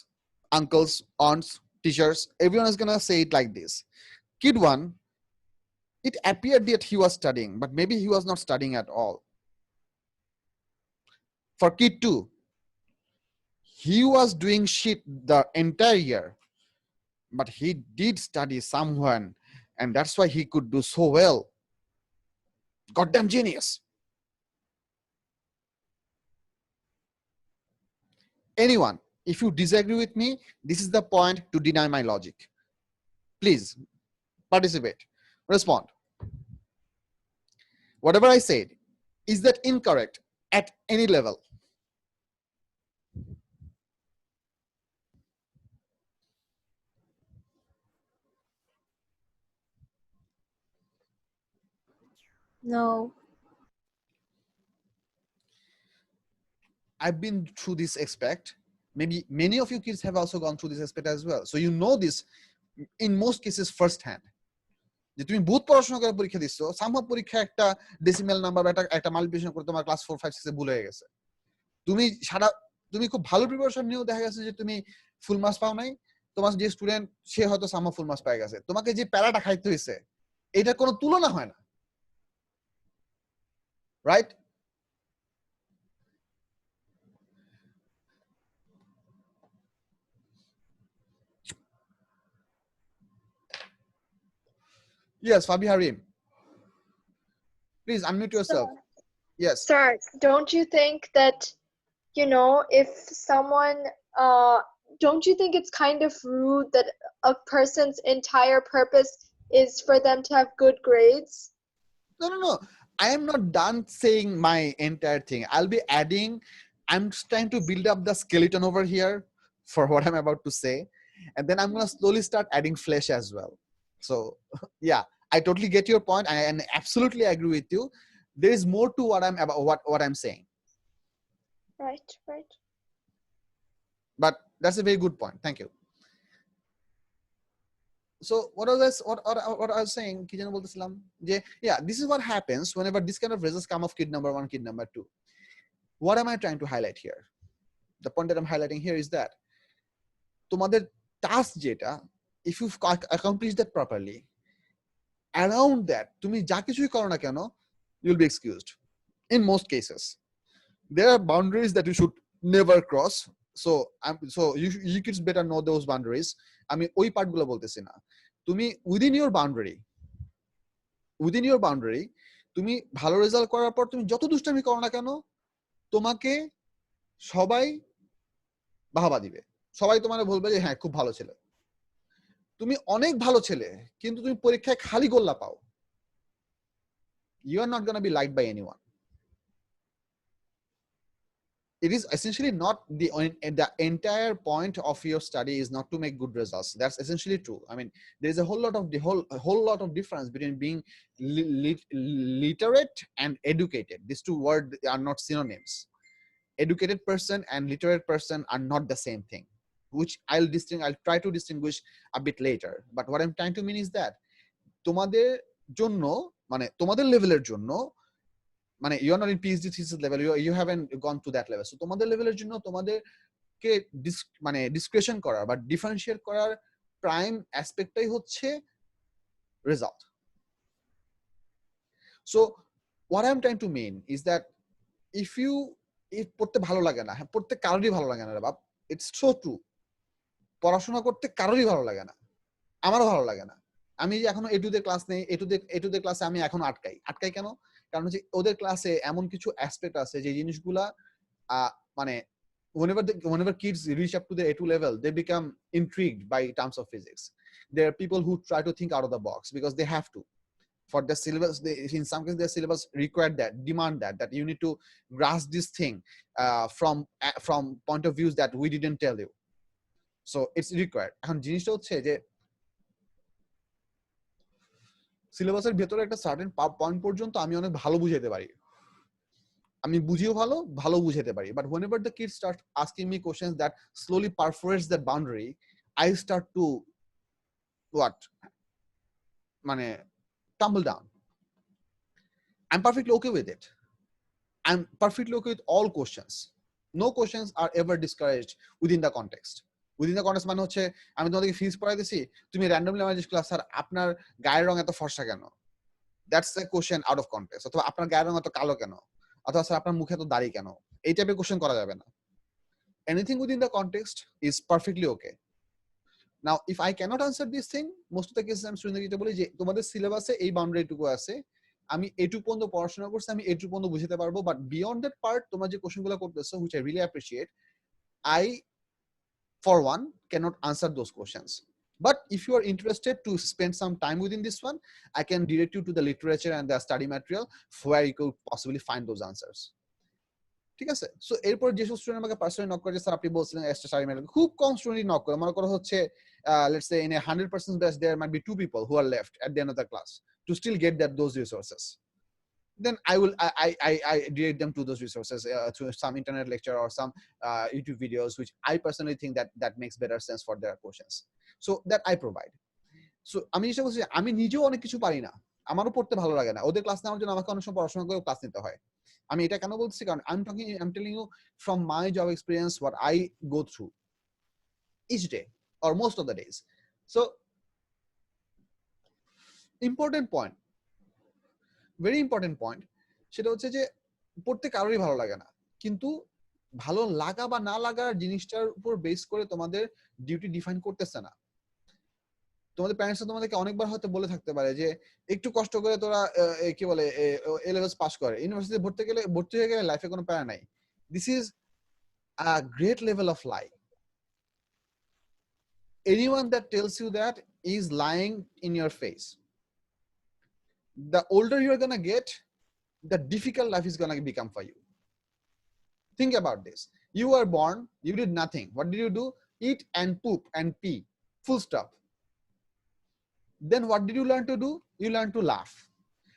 Speaker 1: uncles, aunts, teachers, everyone is going to say it like this. Kid 1, it appeared that he was studying, but maybe he was not studying at all. For kid 2, he was doing shit the entire year, but he did study somewhere, and that's why he could do so well. Goddamn genius. Anyone, if you disagree with me, this is the point to deny my logic. Please participate, respond. Whatever I said, is that incorrect at any level?
Speaker 4: No.
Speaker 1: I've been through this aspect. Maybe many of you kids have also gone through this aspect as well. So you know this in most cases first hand. যে তুমি বহুত পড়াশোনা করে পরীক্ষা দিচ্ছ, somehow পরীক্ষা একটা decimal number বা একটা মাল্টিপ্লিকেশন করে তোমার ক্লাস 4 5 6 এ ভুল হয়ে গেছে। তুমি খুব ভালো প্রিপারেশন নিয়েও দেখা গেছে যে তুমি ফুল মার্কস পাও নাই, তোমার যে স্টুডেন্ট সে হয়তো সামহাও ফুল মার্কস পেয়ে গেছে। তোমাকে যে প্যারাটা খাইতে হয়েছে এটা কোনো তুলনা হয় না, right? Yes, Fabi Harim. Please unmute yourself. Yes.
Speaker 2: Sir, don't you think that, if someone, don't you think it's kind of rude that a person's entire purpose is for them to have good grades?
Speaker 1: No. I am not done saying my entire thing. I'll be adding, I'm just trying to build up the skeleton over here for what I'm about to say. And then I'm going to slowly start adding flesh as well. So yeah, I totally get your point. And absolutely agree with you. There is more to what I'm saying.
Speaker 2: Right.
Speaker 1: But that's a very good point. Thank you. So what I was saying, yeah, this is what happens whenever this kind of results come of kid number 1, kid number 2. What am I trying to highlight here? The point that I'm highlighting here is that তোমাদের task যেটা, if you've accomplished that properly, around that তুমি যা কিছুই করো না কেন, you'll be excused in most cases. There are boundaries that you should never cross. So you kids better know those boundaries. আমি ওই পার্টগুলো বলতেছি না। তুমি within your boundary তুমি ভালো রেজাল্ট করার পর তুমি যত দুষ্টামি করো না কেন, তোমাকে সবাই বাহবা দিবে, সবাই তোমারে বলবে যে হ্যাঁ খুব ভালো ছেলে। তুমি অনেক ভালো ছেলে কিন্তু তুমি পরীক্ষায় খালি গোল্লা পাও, you are not going to be liked by anyone. It is essentially not the entire point of your study is not to make good results. That's essentially true. I mean, there is a whole lot of difference between being literate and educated. These two words are not synonyms. Educated person and literate person are not the same thing, which I'll try to distinguish a bit later. But what I'm trying to mean is that তোমাদের জন্য, মানে তোমাদের লেভেলের জন্য, মানে you are not in PhD thesis level, you haven't gone to that level. So তোমাদের লেভেলের জন্য তোমাদেরকে মানে ডিসক্রিপশন করার বা ডিফারেন্সিয়েট করার প্রাইম অ্যাসপেক্টটাই হচ্ছে result. So what I'm trying to mean is that if পড়তে ভালো লাগে না, হ্যাঁ পড়তে কারোরই ভালো লাগে না রে বাপ, ইটস সো ট্রু। পড়াশোনা করতে কারোরই ভালো লাগে না, আমারও ভালো লাগে না। আমি এখনো এটুদের ক্লাস নেই, এটুদের ক্লাসে আমি এখনো আটকাই কেন? কারণ হচ্ছে ওদের ক্লাসে এমন কিছু অ্যাসপেক্ট আছে যে জিনিসগুলা মানে whenever kids reach up to the A2 level, they become intrigued by terms of physics. There are people who try to think out of the box because they have to. For the syllabus, in some cases, their syllabus require demand that you need to grasp this thing from point of views that we didn't tell you. So it's required. এখন জিনিসটা হচ্ছে যে সিলেবাসের ভেতরে একটা certain point পর্যন্ত আমি অনেক ভালো বুঝাইতে পারি, আমি বুঝিও ভালো বুঝাইতে পারি, but whenever the kids start asking me questions that slowly perforates that boundary, I start to what মানে tumble down. I'm perfectly okay with it. I'm perfectly okay with all questions. No questions are ever discouraged within the context. Within the context মানে হচ্ছে আমি তোমাদেরকে ফিজ পড়াইতেছি, তুমি randomly আমার জিজ্ঞেস করলা, sir আপনার গায়ের রং এত ফর্সা কেন? That's a question out of context. অথবা আপনার গায়ের রং এত কালো কেন? অথবা স্যার আপনার মুখে এত দাড়ি কেন? এই টাইপের কোশ্চেন করা যাবে না। Anything within the context is perfectly okay. Now if I cannot answer this thing, most of the cases আমি স্টুডেন্টকে যেটা বলি যে তোমাদের সিলেবাসে এই বাউন্ডারিটুকু আছে, আমি এটুকু পর্যন্ত পড়াশোনা করছি, আমি এটুকু পর্যন্ত বুঝাতে পারবো, বাট বিয়ন্ড দ্যাট পার্ট তোমরা যে কোশ্চেনগুলো করতেছো, which I really appreciate, I for one cannot answer those questions. But if you are interested to spend some time within this one, I can direct you to the literature and the study material where you could possibly find those answers. ঠিক আছে? So এরপর যেসব student আমাকে personally knock করে যে sir আপনি বলছিলেন extra study material, খুব কম স্টুডেন্ট নক করে, মনে করা হচ্ছে let's say in a 100% batch there might be 2 people who are left at the end of the class to still get those resources. Then I direct them to those resources, to some internet lecture or some YouTube videos, which I personally think that makes better sense for their questions. So that I provide. So আমি যেটা বলছি, আমি নিজেও অনেক কিছু পারি না, আমারও পড়তে ভালো লাগে না, ওদের ক্লাস নেওয়ার জন্য আমাকে অনেক সময় পড়াশোনা করে ক্লাস নিতে হয়। আমি এটা কেন বলছি, কারণ I'm telling you from my job experience what I go through each day or most of the days. So important point, very important point, সেটা হচ্ছে যে পড়তে কারোরই ভালো লাগে না, কিন্তু ভালো লাগা বা না লাগার জিনিসটার উপর বেস করে তোমাদের ডিউটি ডিফাইন করতেছে না। তোমাদের প্যারেন্টস তোমাদেরকে অনেকবার হয়তো বলে থাকতে পারে যে একটু কষ্ট করে তোরা কি বলে এ লেভেলস পাস করে, ইউনিভার্সিটিতে ভর্তি হয়ে গেলে লাইফে কোনো প্যারা নাই। This is a great level of lie. Anyone that tells you that is lying in your face. The older you're gonna get, the difficult life is gonna become for you. Think about this. You were born, you did nothing. What did you do? Eat and poop and pee. Full stop. Then what did you learn to do? You learn to laugh.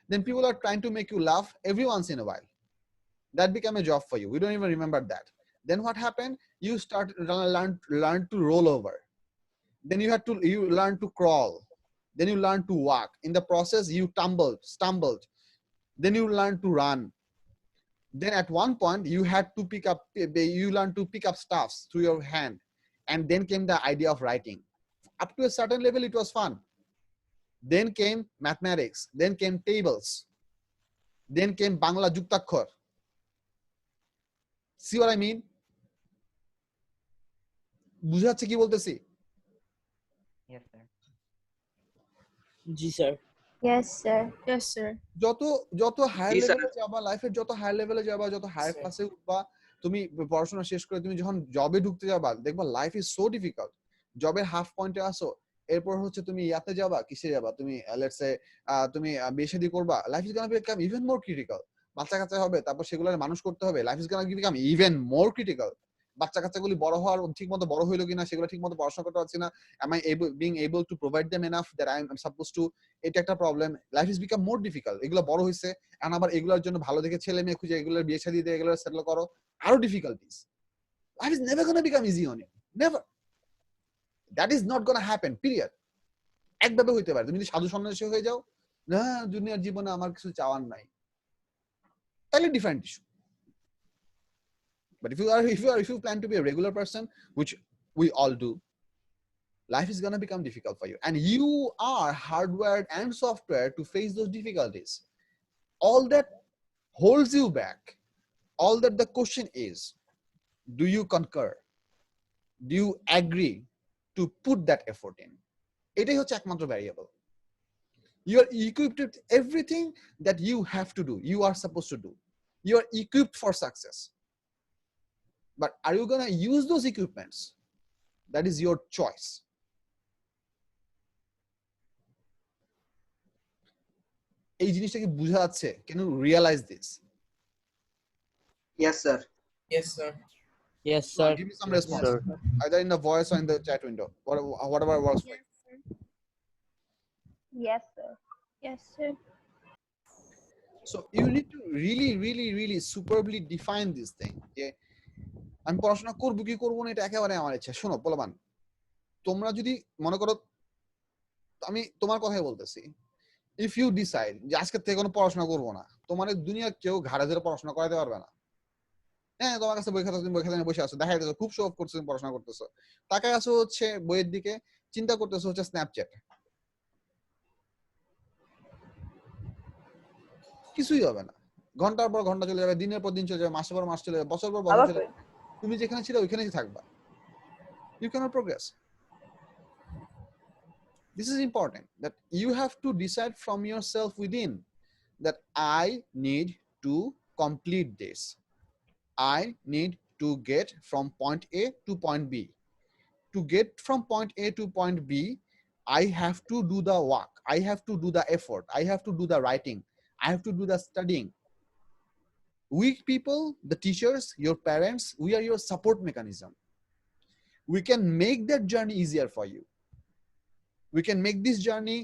Speaker 1: Then people are trying to make you laugh every once in a while. That became a job for you. We don't even remember that. Then what happened? You learn to roll over. Then you learn to crawl. Then you learn to walk. In the process, you stumbled. Then you learn to run. Then at one point, you learn to pick up stuffs through your hand. And then came the idea of writing. Up to a certain level, it was fun. Then came mathematics. Then came tables. Then came Bangla Juktakhor. See what I mean? বুঝা যাচ্ছে কি বলতেছি?
Speaker 3: Yes, sir.
Speaker 5: জি sir.
Speaker 4: Yes, sir.
Speaker 5: Yes, sir.
Speaker 1: যত higher
Speaker 6: জি, sir.
Speaker 1: লেভেলে যাবা, লাইফের যত হায়ার লেভেলে যাবা, যত হায়ার
Speaker 5: স্যার।
Speaker 1: ক্লাসে উঠবা, তুমি পড়াশোনা শেষ করে তুমি যখন জবে ঢুকতে যাবা, দেখবা লাইফ ইজ সো ডিফিকাল্ট। জবের হাফ পয়েন্টে আসো, এরপর হচ্ছে তুমি ইয়াতে যাবা, কিসে যাবা, তুমি লেটস সে তুমি বিয়ে শাদী করবা, life is gonna become even more critical. বাচ্চা কাচ্চা হবে, তারপর সেগুলোর মানুষ করতে হবে, life is gonna become even more critical. বাচ্চা কাচ্চাগুলি বড় হওয়ার ঠিক মতো বড় হইলো কিনা, সেগুলো ঠিক মতো পড়াশোনা করতে পারছি না, am I being able to provide them enough that I'm supposed to, এটা একটা problem. Life is become more difficult. এগুলো বড় হইছে, এখন আবার এগুলোর জন্য ভালো দেখে ছেলে মেয়ে খুঁজে এগুলোর বিয়ে শাদী দিয়ে এগুলো সেটেল করো, আরো difficulties. Life is never gonna become easy on you, never. That is not gonna happen, period. একভাবে হইতে পারে, তুমি যদি সাধু সন্ন্যাসী হয়ে যাও, না দুনিয়ার জীবনে আমার কিছু চাওয়ার নাই, তাহলে different issue. But if you plan to be a regular person, which we all do, life is gonna become difficult for you, and you are hardwired and software to face those difficulties. All that holds you back, all that the question is, do you concur? Do you agree to put that effort in? এটাই হচ্ছে একমাত্র variable. You are equipped with everything that you have to do, you are supposed to do. You are equipped for success. But are you gonna use those equipments? That is your choice. এই জিনিসটা কি বোঝা যাচ্ছে? Can you realize this?
Speaker 6: Yes, sir.
Speaker 5: Yes, sir. Yes, sir.
Speaker 1: Give me some
Speaker 5: Yes,
Speaker 1: response,
Speaker 5: sir.
Speaker 1: either in the voice or in the chat window. Whatever works for you.
Speaker 4: Yes, sir. Yes, sir.
Speaker 1: So you need to really superbly define this thing. যে আমি পড়াশোনা করবো কি করবো না এটা একেবারে আমার ইচ্ছা। শোনো বলবান, তোমরা যদি মনে করো, আমি তোমার কথাই বলতেছি, ইফ ইউ ডিসাইড যে আজকে থেকে কোনো পড়াশোনা করবো না, তোমার দুনিয়ার কেউ ঘাড়ে ধরে পড়াশোনা করাতে পারবে না। হ্যাঁ, তোমার কাছে বই খাতা, তুমি বই খাতা নিয়ে বসে আছো, দেখা যাচ্ছে খুব শো অফ করছো, তুমি পড়াশোনা করতেছো, তাকায় আছো হচ্ছে বইয়ের দিকে, চিন্তা করতেছো হচ্ছে স্ন্যাপচ্যাট, কিছুই হবে না। ঘন্টার পর ঘন্টা চলে যাবে, দিনের পর দিন চলে যাবে, মাসের পর মাস চলে যাবে, বছর পর বছর চলে যাবে, তুমি যেখানে ছিলে ওইখানেই থাকবা। You cannot progress. This is important, that you have to decide from yourself within that I need to complete this. I need to get from point A to point B. To get from point A to point B, I have to do the work. I have to do the effort. I have to do the writing. I have to do the studying. We people, the teachers, your parents, we are your support mechanism. We can make that journey easier for you. We can make this journey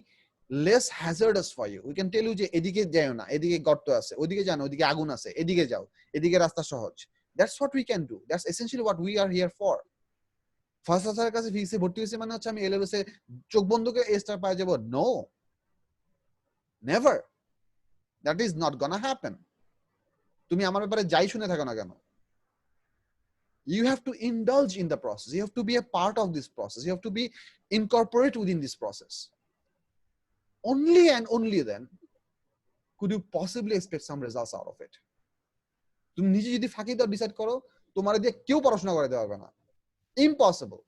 Speaker 1: less hazardous for you. We can tell you যে এদিকে যাও না, এদিকে গর্ত আছে, ওদিকে যাও না, ওদিকে আগুন আছে, এদিকে যাও, এদিকে রাস্তা সহজ। That's what we can do. That's essentially what we are here for. First ক্লাসের কাছে ফিজিক্সে ভর্তি হয়েছে মানে হচ্ছে আমি এলেভেসে চোখ বন্ধ করে এ স্টার পাওয়া যাব? No, never. That is not gonna happen. তুমি আমার ব্যাপারে যাই শুনে থাকো না কেন, you have to indulge in the process. You have to be a part of this process. You have to be incorporated within this process. Only and only then could you possibly expect some results out of it. তুমি নিজে যদি ফাঁকি দাও, decide করো, তোমার দিয়ে কেউ পড়াশোনা করে দেওয়া হবে না। Impossible.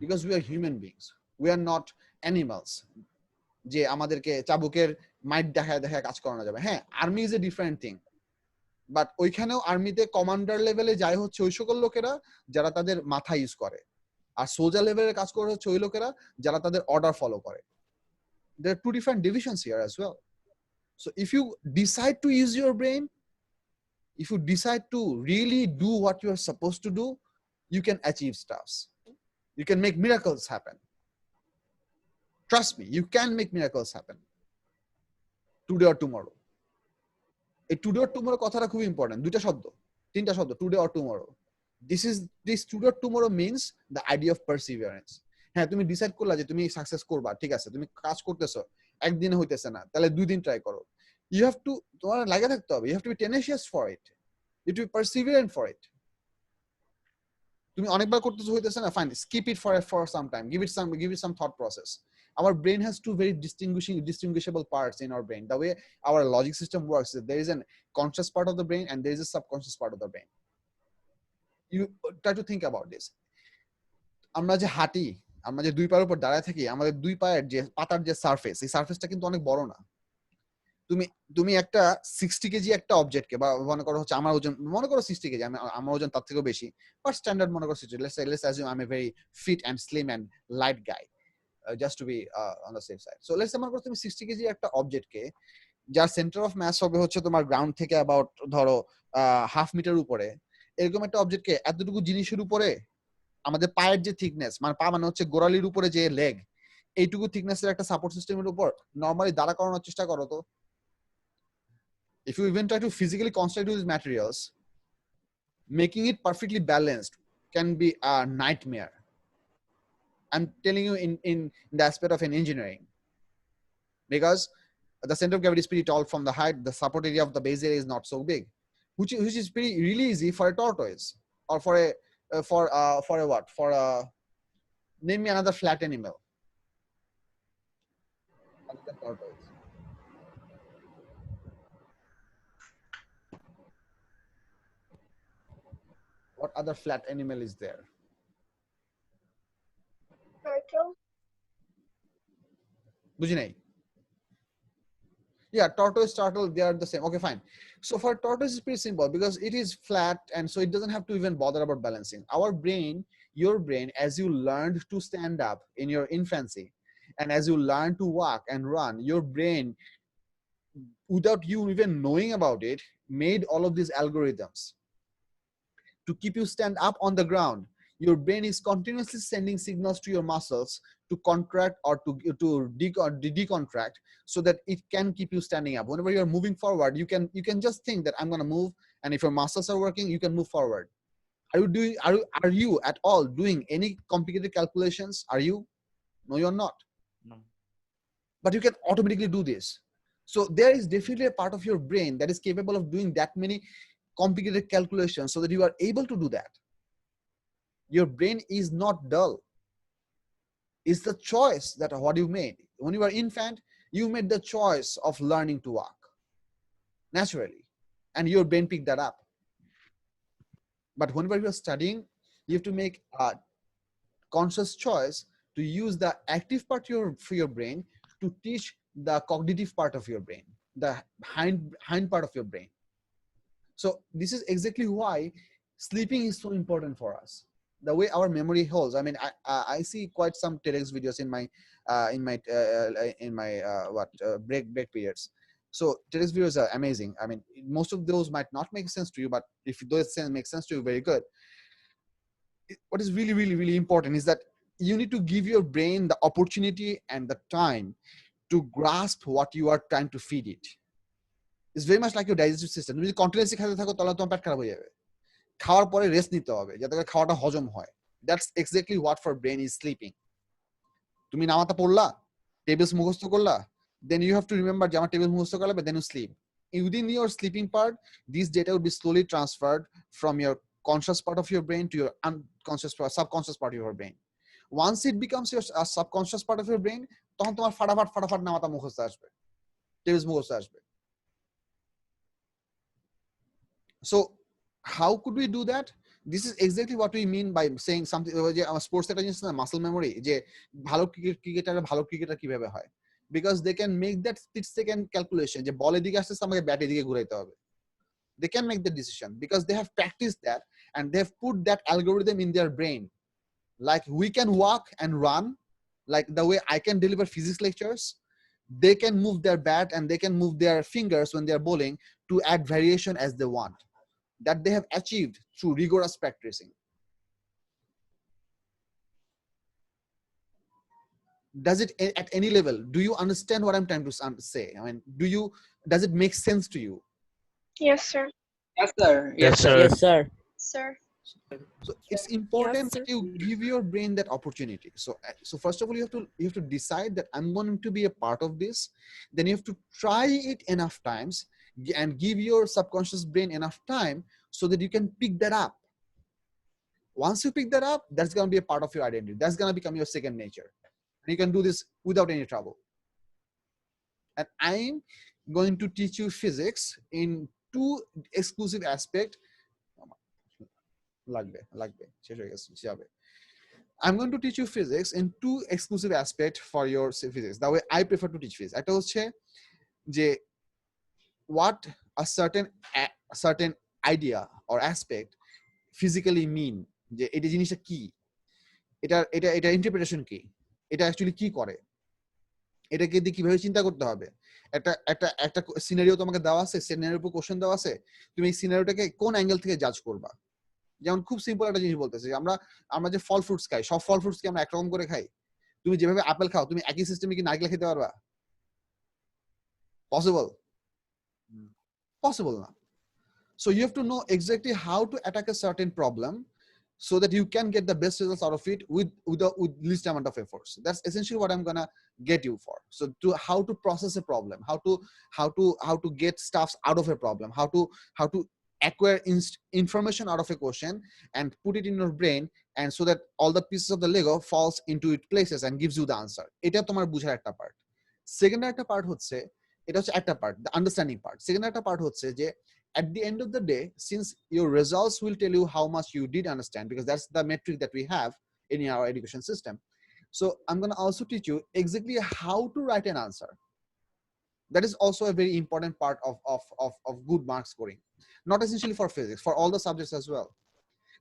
Speaker 1: Because we are human beings. We are not animals. যে আমাদেরকে চাবুকের মাইট দেখায় দেখায় কাজ করানো যাবে। হ্যাঁ, army is a different thing, but ওইখানেও আর্মিতে কমান্ডার লেভেলে যায় হচ্ছে ওই সকল লোকেরা যারা তাদের মাথা ইউজ করে, আর সোজা লেভেলের কাজ করে হচ্ছে ওই লোকেরা যারা তাদের অর্ডার ফলো করে। There are two different divisions here as well. So if you decide to use your brain, if you decide to really do what you are supposed to do, you can achieve stuffs. You can make miracles happen. Trust me, you can make miracles happen today or tomorrow. এই today or tomorrow কথাটা খুব important. দুইটা শব্দ, তিনটা শব্দ, today or tomorrow. This today or tomorrow means the idea of perseverance. হ্যাঁ, তুমি decide করলা যে তুমি সাকসেস করবা, ঠিক আছে, তুমি কাজ করতেছো, একদিনে হইতেছে না, তাহলে 2 দিন ট্রাই করো। ইউ হ্যাভ টু, তোমার লাগা থাকতে হবে, you have to be tenacious for it, you to be perseverant for it. তুমি অনেকবার করতেছো, হইতেছে না, fine, skip it for some time, give it some thought process. Our brain has two very distinguishable parts in our brain. The way our logic system works is there is a conscious part of the brain and there is a subconscious part of the brain. You try to think about this. আমরা যে হাঁটি, আমরা যে দুই পায়ের উপর দাঁড়ায় থাকি, আমাদের দুই পায়ের যে পাতার যে সারফেস, এই সারফেসটা কিন্তু অনেক বড় না। তুমি একটা 60 কেজি একটা অবজেক্টকে, বা মনে করো হচ্ছে আমার ওজন, মনে করো 60 কেজি, আমার ওজন তার থেকেও বেশি, বাট স্ট্যান্ডার্ড মনে করো 60, let's assume I'm a very fit and slim and light guy. Just to be on the safe side. So let's say মনে করো তুমি 60 কেজি একটা অবজেক্টকে, যার সেন্টার অফ মাস হবে হচ্ছে তোমার গ্রাউন্ড থেকে অ্যাবাউট ধরো 1/2 মিটার উপরে, এরকম একটা অবজেক্টকে এতটুকু জিনিসের উপরে, আমাদের পায়ের যে থিকনেস, মানে পা মানে হচ্ছে গোড়ালির উপরে যে লেগ, এইটুকু থিকনেসের একটা সাপোর্ট সিস্টেমের উপর নরমালি দাঁড়া করানোর চেষ্টা করো তো। If you even try to physically construct these materials, making it perfectly balanced can be a nightmare. I'm telling you in the aspect of an engineering, because the center of gravity is pretty tall from the height, the support area of the base area is not so big, which is pretty really easy for a tortoise, or for a what, for a, name me another flat animal other than tortoise. What other flat animal is there?
Speaker 2: Turtle.
Speaker 1: বুঝি নাই। Yeah, tortoise, turtle, they are the same. Okay, fine. So for tortoise, it's pretty simple because it is flat, and so it doesn't have to even bother about balancing. Our brain, your brain, as you learned to stand up in your infancy, and as you learn to walk and run, your brain, without you even knowing about it, made all of these algorithms. to keep you stand up on the ground, your brain is continuously sending signals to your muscles to contract or to decontract, so that it can keep you standing up. Whenever you're moving forward, you can just think that I'm going to move, and if your muscles are working, you can move forward. Are you at all doing any complicated calculations? Are you? No, you're not.
Speaker 3: No.
Speaker 1: But you can automatically do this. So there is definitely a part of your brain that is capable of doing that many complicated calculations, so that you are able to do that. Your brain is not dull. It's the choice that what you made. When you were infant, you made the choice of learning to walk naturally, and your brain picked that up. But whenever you're studying, you have to make a conscious choice to use the active part for your brain to teach the cognitive part of your brain, the hind part of your brain. So this is exactly why sleeping is so important for us. The way our memory holds. I mean, I see quite some TEDx videos in my break periods. So TEDx videos are amazing. I mean, most of those might not make sense to you, but if those make sense to you, very good. What is really, really, really important is that you need to give your brain the opportunity and the time to grasp what you are trying to feed it. It's very much like your digestive system. তুমি যদি continuously খেতে থাকো তাহলে তোমার পেট খারাপ হয়ে যাবে। খাওয়ার পরে রেস্ট নিতে হবে যাতে করে খাওয়াটা হজম হয়। That's exactly what for brain is sleeping. তুমি নামাতা পড়লা, টেবলস মুখস্থ করলা, then you have to remember যে আমার টেবল মুখস্থ করলে, but then you sleep. Within your sleeping part, these data will be slowly transferred from your conscious part of your brain to your unconscious part, subconscious part of your brain. Once it becomes your subconscious part of your brain, তখন তোমার ফাটাফাট নামাতা মুখস্থ আসবে, tables মুখস্থ আসবে। So how could we do that? This is exactly what we mean by saying something যে আমার sports একটা জিনিস না, মাসল মেমোরি, যে ভালো ক্রিকেটার কিভাবে হয়, because they can make that split second calculation যে বলের দিকে আসছে আমাকে ব্যাটের দিকে ঘুরাইতে হবে. They can make the decision because they have practiced that and they have put that algorithm in their brain. Like we can walk and run, like the way I can deliver physics lectures, they can move their bat and they can move their fingers when they're bowling to add variation as they want. That they have achieved through rigorous practicing. Does it at any level? Do you understand what I'm trying to say? I mean, does it make sense to you?
Speaker 2: Yes, sir.
Speaker 5: Yes, sir.
Speaker 6: Yes, sir.
Speaker 5: Yes, sir.
Speaker 2: Sir.
Speaker 1: So it's important that you give your brain that opportunity. So first of all, you have to decide that I'm going to be a part of this. Then you have to try it enough times and give your subconscious brain enough time so that you can pick that up. Once you pick that up, that's going to be a part of your identity. That's going to become your second nature. And you can do this without any trouble. And I'm going to teach you physics in two exclusive aspects. I'm going to teach you physics in two exclusive aspects for your physics. That way I prefer to teach physics. একটা হচ্ছে যে what a certain idea or aspect physically mean, যে এটা জিনিসটা কি, এটা interpretation কি, এটা অ্যাকচুয়ালি কি করে, এটাকে দিয়ে কিভাবে চিন্তা করতে হবে। একটা সিনারিও তোমাকে দেওয়া আছে, সিনারিওর উপর কোশ্চেন দেওয়া আছে, তুমি এই সিনারিওটাকে কোন অ্যাঙ্গেল থেকে জাজ করবা। যেমন খুব সিম্পল একটা জিনিস বলতেছি, আমরা যে ফল ফ্রুটস খাই, সব ফল ফ্রুটস কি আমরা একরকম করে খাই? তুমি যেভাবে আপেল খাও, তুমি একই সিস্টেমে কি নারকেল খেতে পারবা? Possible না. So you have to know exactly how to attack a certain problem so that you can get the best results out of it with least amount of efforts. That's essentially what I'm gonna get you for. So to how to process a problem, how to get stuffs out of a problem, how to acquire information out of a question and put it in your brain, and so that all the pieces of the Lego falls into its places and gives you the answer. এটা তোমার বুঝার একটা part. Second একটা part হচ্ছে, এটা হচ্ছে একটা part, the understanding part. Second একটা পার্ট হচ্ছে যে at the end of the day, since your results will tell you how much you did understand, because that's the metric that we have in our education system. So I'm going to also teach you exactly how to write an answer. That is also a very important part of good mark scoring. Not essentially for physics, for all the subjects as well.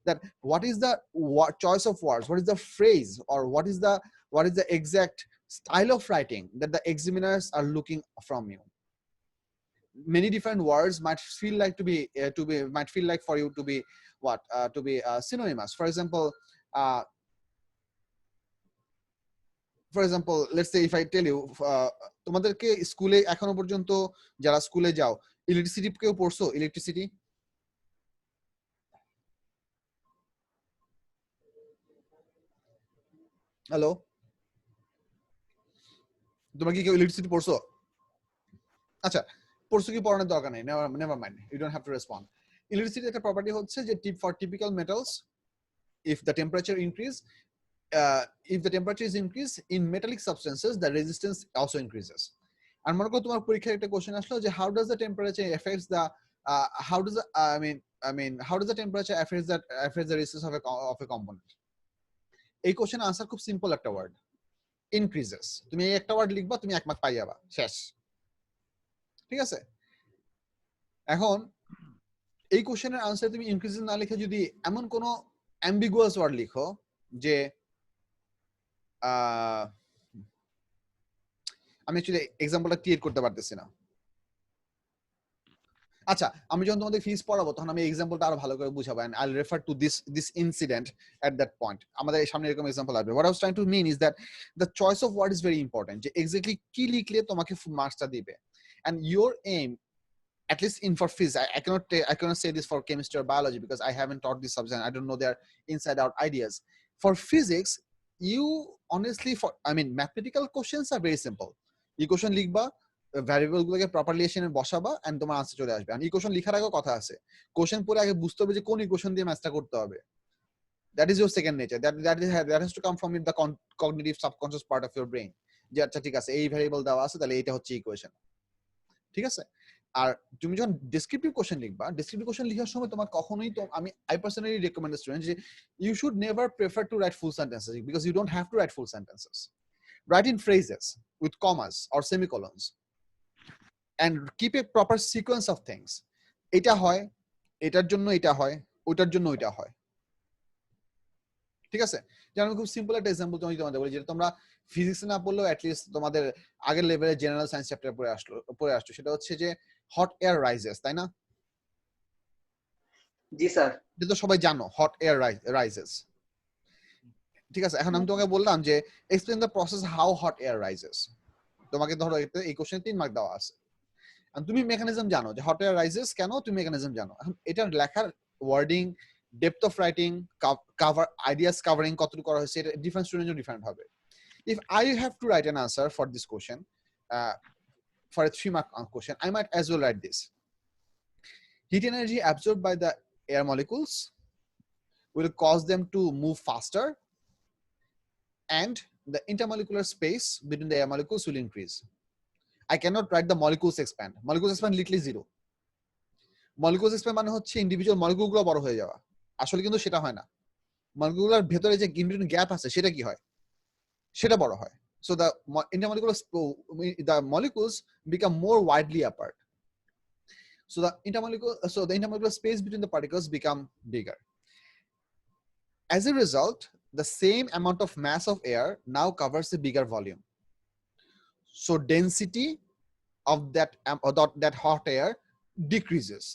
Speaker 1: That what is the choice of words, what is the phrase, or what is the exact style of writing that the examiners are looking from you. many different words might feel like might feel like for you to be what to be synonymous. For example, let's say if I tell you তোমাদেরকে স্কুলে এখনো পর্যন্ত যারা স্কুলে যাও electricity কেউ পড়ছো? Electricity, hello, তোমরা কি কেউ ইলেকট্রিসিটি পড়ছো? আচ্ছা, পড়ছো কি পড়ানোর দরকার নেই, never mind, you don't have to respond. Electricity একটা প্রপার্টি হচ্ছে যে for typical metals, if the temperature increase if the temperature is increased in metallic substances, the resistance also increases. আর মনে করো তোমার পরীক্ষায় একটা কোশ্চেন আসলো যে how does the temperature affects the how does the, how does the temperature affects the resistance of a component? এই question answer খুব simple একটা ওয়ার্ড, increases. তুমি এই একটা ওয়ার্ড লিখবা, তুমি 1 মার্ক পাই যাবা, শেষ। ঠিক আছে, এখন এই কোশ্চেনের আনসার তুমি ইনক্রিজেস না লিখে যদি এমন কোনো অ্যাম্বিগুয়াস ওয়ার্ড লিখো যে আমি অ্যাকচুয়ালি এক্সাম্পলটা ক্রিয়েট করতে পারতেছি না। আচ্ছা, আমি যখন তোমাদের ফিজ পড়াবো তখন আমি এক্সাম্পলটা আরো ভালো করে বুঝাবো, and I will refer to this incident at that point. আমাদের সামনে এরকম এক্সাম্পল আসবে। What I was trying to mean is that the choice of word is very important, যে এক্স্যাক্টলি কি লিখলে তোমাকে মার্কসটা দিবে। And your aim, at least in for physics, I cannot say this for chemistry or biology because I haven't taught this subject. I don't know their inside out ideas. For physics, you honestly, mathematical questions are very simple. Equation লিখবা, variable গুলোকে properly এনে বসাবা, and তোমার answer চলে আসবে। আর equation লেখার আগে কথা আছে, কোশ্চেন পড়ে আগে বুঝতে হবে যে কোন ইকুয়েশন দিয়ে ম্যাথটা করতে হবে। That is your second nature. That has to come from the cognitive subconscious part of your brain. যে আচ্ছা ঠিক আছে, এই ভ্যারিয়েবল দেওয়া আছে, তাহলে এটা হচ্ছে ইকুয়েশন। ঠিক আছে, আর তুমি যখন ডেসক্রিপটিভ কোশ্চেন লিখবা, ডেসক্রিপটিভ কোশ্চেন লেখার সময় তোমার কখনোই I personally recommend the students যে you should never prefer to write full sentences because you don't have to write full sentences. Write in phrases with commas or semicolons and keep a proper sequence of things. এটা হয়, এটার জন্য এটা হয়, ওটার জন্য ওইটা হয়। ঠিক আছে, যেমন খুব সিম্পল একটা এক্সাম্পল তোমাদের বলি, যেটা তোমরা ফিজিক্স না পড়লেও অ্যাটলিস্ট তোমাদের আগের লেভেলে জেনারেল সায়েন্স চ্যাপ্টার পড়ে আসলো, সেটা হচ্ছে যে হট এয়ার রাইজেস, তাই না?
Speaker 6: জি স্যার।
Speaker 1: এটা তো সবাই জানো, হট এয়ার রাইজেস। ঠিক আছে, এখন আমি তোমাকে বললাম যে explain the process how hot air rises. তোমাকে ধরো এই কোশ্চেনে 3 মার্ক দেওয়া আছে, আর তুমি মেকানিজম জানো যে হট এয়ার রাইজেস কেন, তুমি মেকানিজম জানো। এখন এটার লেখার wording, depth of writing, cover ideas covering কতটুকু করা হয়েছে, এটা ডিফারেন্ট স্টুডেন্টের জন্য ডিফারেন্ট হবে। If I have to write an answer for this question, for a 3 mark question, I might as well write this. Heat energy absorbed by the air molecules will cause them to move faster, and the intermolecular space between the air molecules will increase. I cannot write the molecules expand. Molecules expand literally zero. Molecules expand মানে হচ্ছে individual মলিকিউলগুলো বড় হয়ে যাওয়া, আসলে কিন্তু সেটা হয় না। মলিকিউলার ভেতরে যে গ্যাপ আছে সেটা কি হয়, সেটা বড় হয়। So the molecules become more widely apart. So the intermolecular space between the particles become bigger. As a result, the same amount of mass of air now covers a bigger volume. So density of that hot air decreases.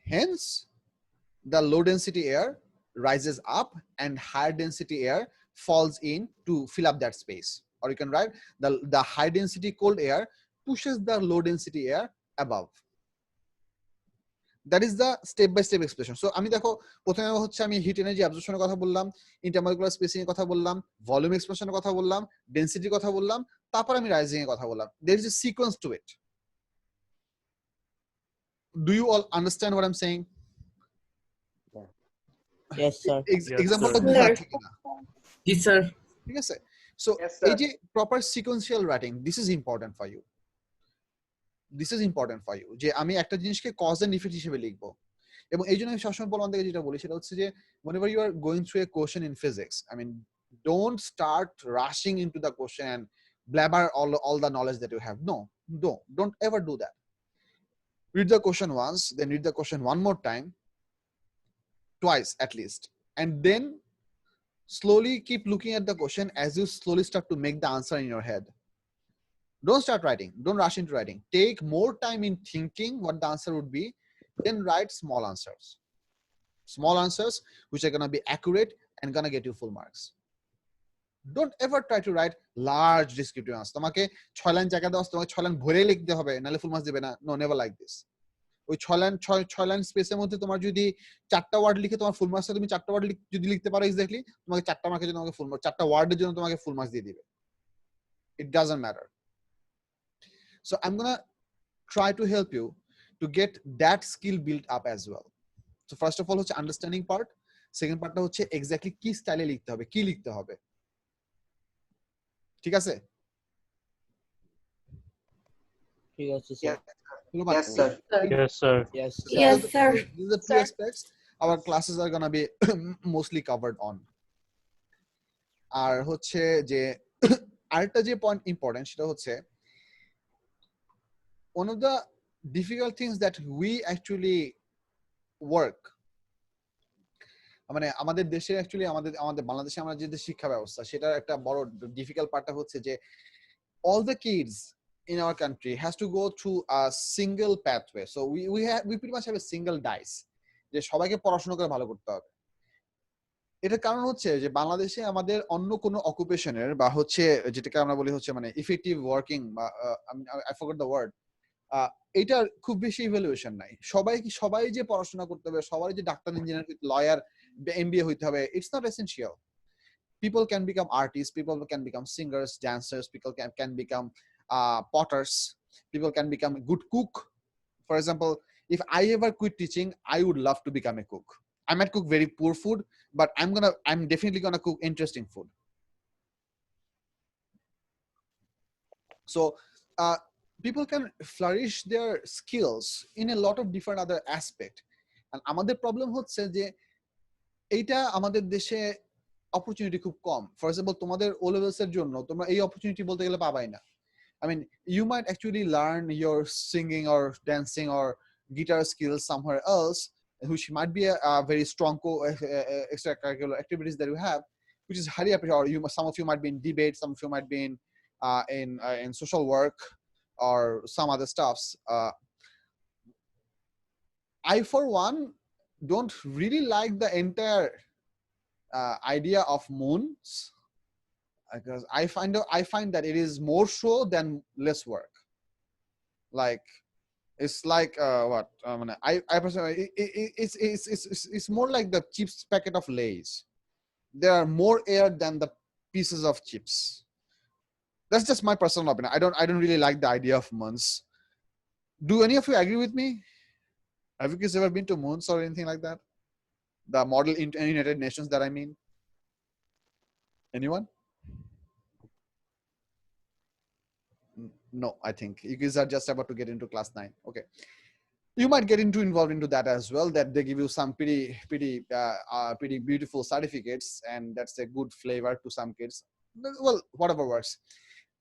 Speaker 1: Hence, the low density air rises up and higher density air falls in to fill up that space. Or you can write the high density cold air pushes the low density air above. That is the step by step expression. So আমি দেখো প্রথমে হচ্ছে আমি hit energy অ্যাবজর্পশনের কথা বললাম, intermolecular spacing এর কথা বললাম, ভলিউম এক্সপ্রেশনের কথা বললাম, ডেনসিটির কথা বললাম, তারপর আমি রাইজিং এর কথা বললাম। There is a sequence to it. Do you all understand what I'm saying?
Speaker 5: Yes, sir.
Speaker 1: এক্সাম্পলটা
Speaker 5: sir.
Speaker 1: বুঝা যাচ্ছে কিনা?
Speaker 6: জি স্যার।
Speaker 1: ঠিক আছে, সো এই যে proper sequential writing, this is important for you. This is important for you যে আমি একটা জিনিসকে কজ এন্ড ইফেক্ট হিসেবে লিখবো। এবং এই জন্য আমি সবসময় বললাম থেকে যেটা বলি সেটা হচ্ছে যে whenever you are going through a question in physics, I mean, don't start rushing into the question and blabber all the knowledge that you have. Don't ever do that. Read the question once, then read the question one more time, twice at least, and then slowly keep looking at the question as you slowly start to make the answer in your head. Don't start writing. Don't rush into writing. Take more time in thinking what the answer would be, then write small answers. Small answers which are going to be accurate and going to get you full marks. Don't ever try to write large descriptive answers. তোমাকে 6 line জায়গা দাও, তোমাকে 6 line ভরে লিখতে হবে, নালে full marks দিবে না। No, never like this. ওই 6 লাইন স্পেসের মধ্যে তোমার যদি 4টা ওয়ার্ড লিখে তোমার ফুল মার্কস, তুমি 4টা ওয়ার্ড যদি লিখতে পারো এক্স্যাক্টলি, তোমাকে 4টা মার্কের জন্য তোমাকে ফুল মার্কস, 4টা ওয়ার্ডের জন্য তোমাকে ফুল মার্কস দিয়ে দিবে। It doesn't matter. So I'm gonna try to help you to get that skill built up as well. So first of all হচ্ছে understanding part, second partটা হচ্ছে exactly কি স্টাইলে লিখতে হবে, কি লিখতে হবে। ঠিক আছে?
Speaker 5: ঠিক আছে sir.
Speaker 6: Yes, sir.
Speaker 7: Yes, sir.
Speaker 5: Yes,
Speaker 4: Yes, sir.
Speaker 1: These are the two
Speaker 2: Sir.
Speaker 1: aspects our classes are gonna be mostly covered on. আর হচ্ছে যে আরেকটা যে পয়েন্ট ইম্পর্টেন্ট সেটা হচ্ছে one of the difficult things that we actually work, মানে আমাদের দেশে actually আমাদের বাংলাদেশে আমরা যে শিক্ষা ব্যবস্থা সেটার একটা বড় ডিফিকাল্ট পার্টটা হচ্ছে যে all the kids in our country has to go through a single pathway. So we pretty much have a single dice যে সবাইকে পড়াশোনা করে ভালো করতে হবে। এটার কারণ হচ্ছে যে বাংলাদেশে আমাদের অন্য কোনো অকুপেশনের বা হচ্ছে যেটাকে আমরা বলি হচ্ছে মানে ইফেক্টিভ ওয়ার্কিং বা I forgot the word, এটার খুব বেশি ইভ্যালুয়েশন নাই। সবাই যে পড়াশোনা করতে হবে, সবাই যে ডাক্তার, ইঞ্জিনিয়ার, লয়ার, MBA হইতে হবে, it's not essential. People can become artists, people can become singers, dancers, people can become potters, people can become a good cook. For example, if I ever quit teaching, I would love to become a cook. I might cook very poor food, but I'm definitely gonna cook interesting food. So people can flourish their skills in a lot of different other aspect. And আমাদের problem হচ্ছে যে এইটা আমাদের দেশে opportunity খুব কম। For example তোমাদের ও levels এর জন্য তোমরা এই অপরচুনিটি বলতে গেলে পাবাই না। I mean, you might actually learn your singing or dancing or guitar skills somewhere else, which might be a very strong extracurricular activities that you have, which is highly appreciated. Or some of you might be in debate, some of you might be in social work or some other stuffs. I, for one, don't really like the entire idea of moons, because I find that it is more show than less work. Like it's like what I personally it's more like the chips packet of Lay's. There are more air than the pieces of chips. That's just my personal opinion. I don't really like the idea of moons. Do any of you agree with me? Have you guys ever been to moons or anything like that? The model United Nations that I mean. Anyone? No, I think you guys are just about to get into class 9. Okay. You might get involved into that as well, that they give you some pretty beautiful certificates, and that's a good flavor to some kids. Well, whatever works.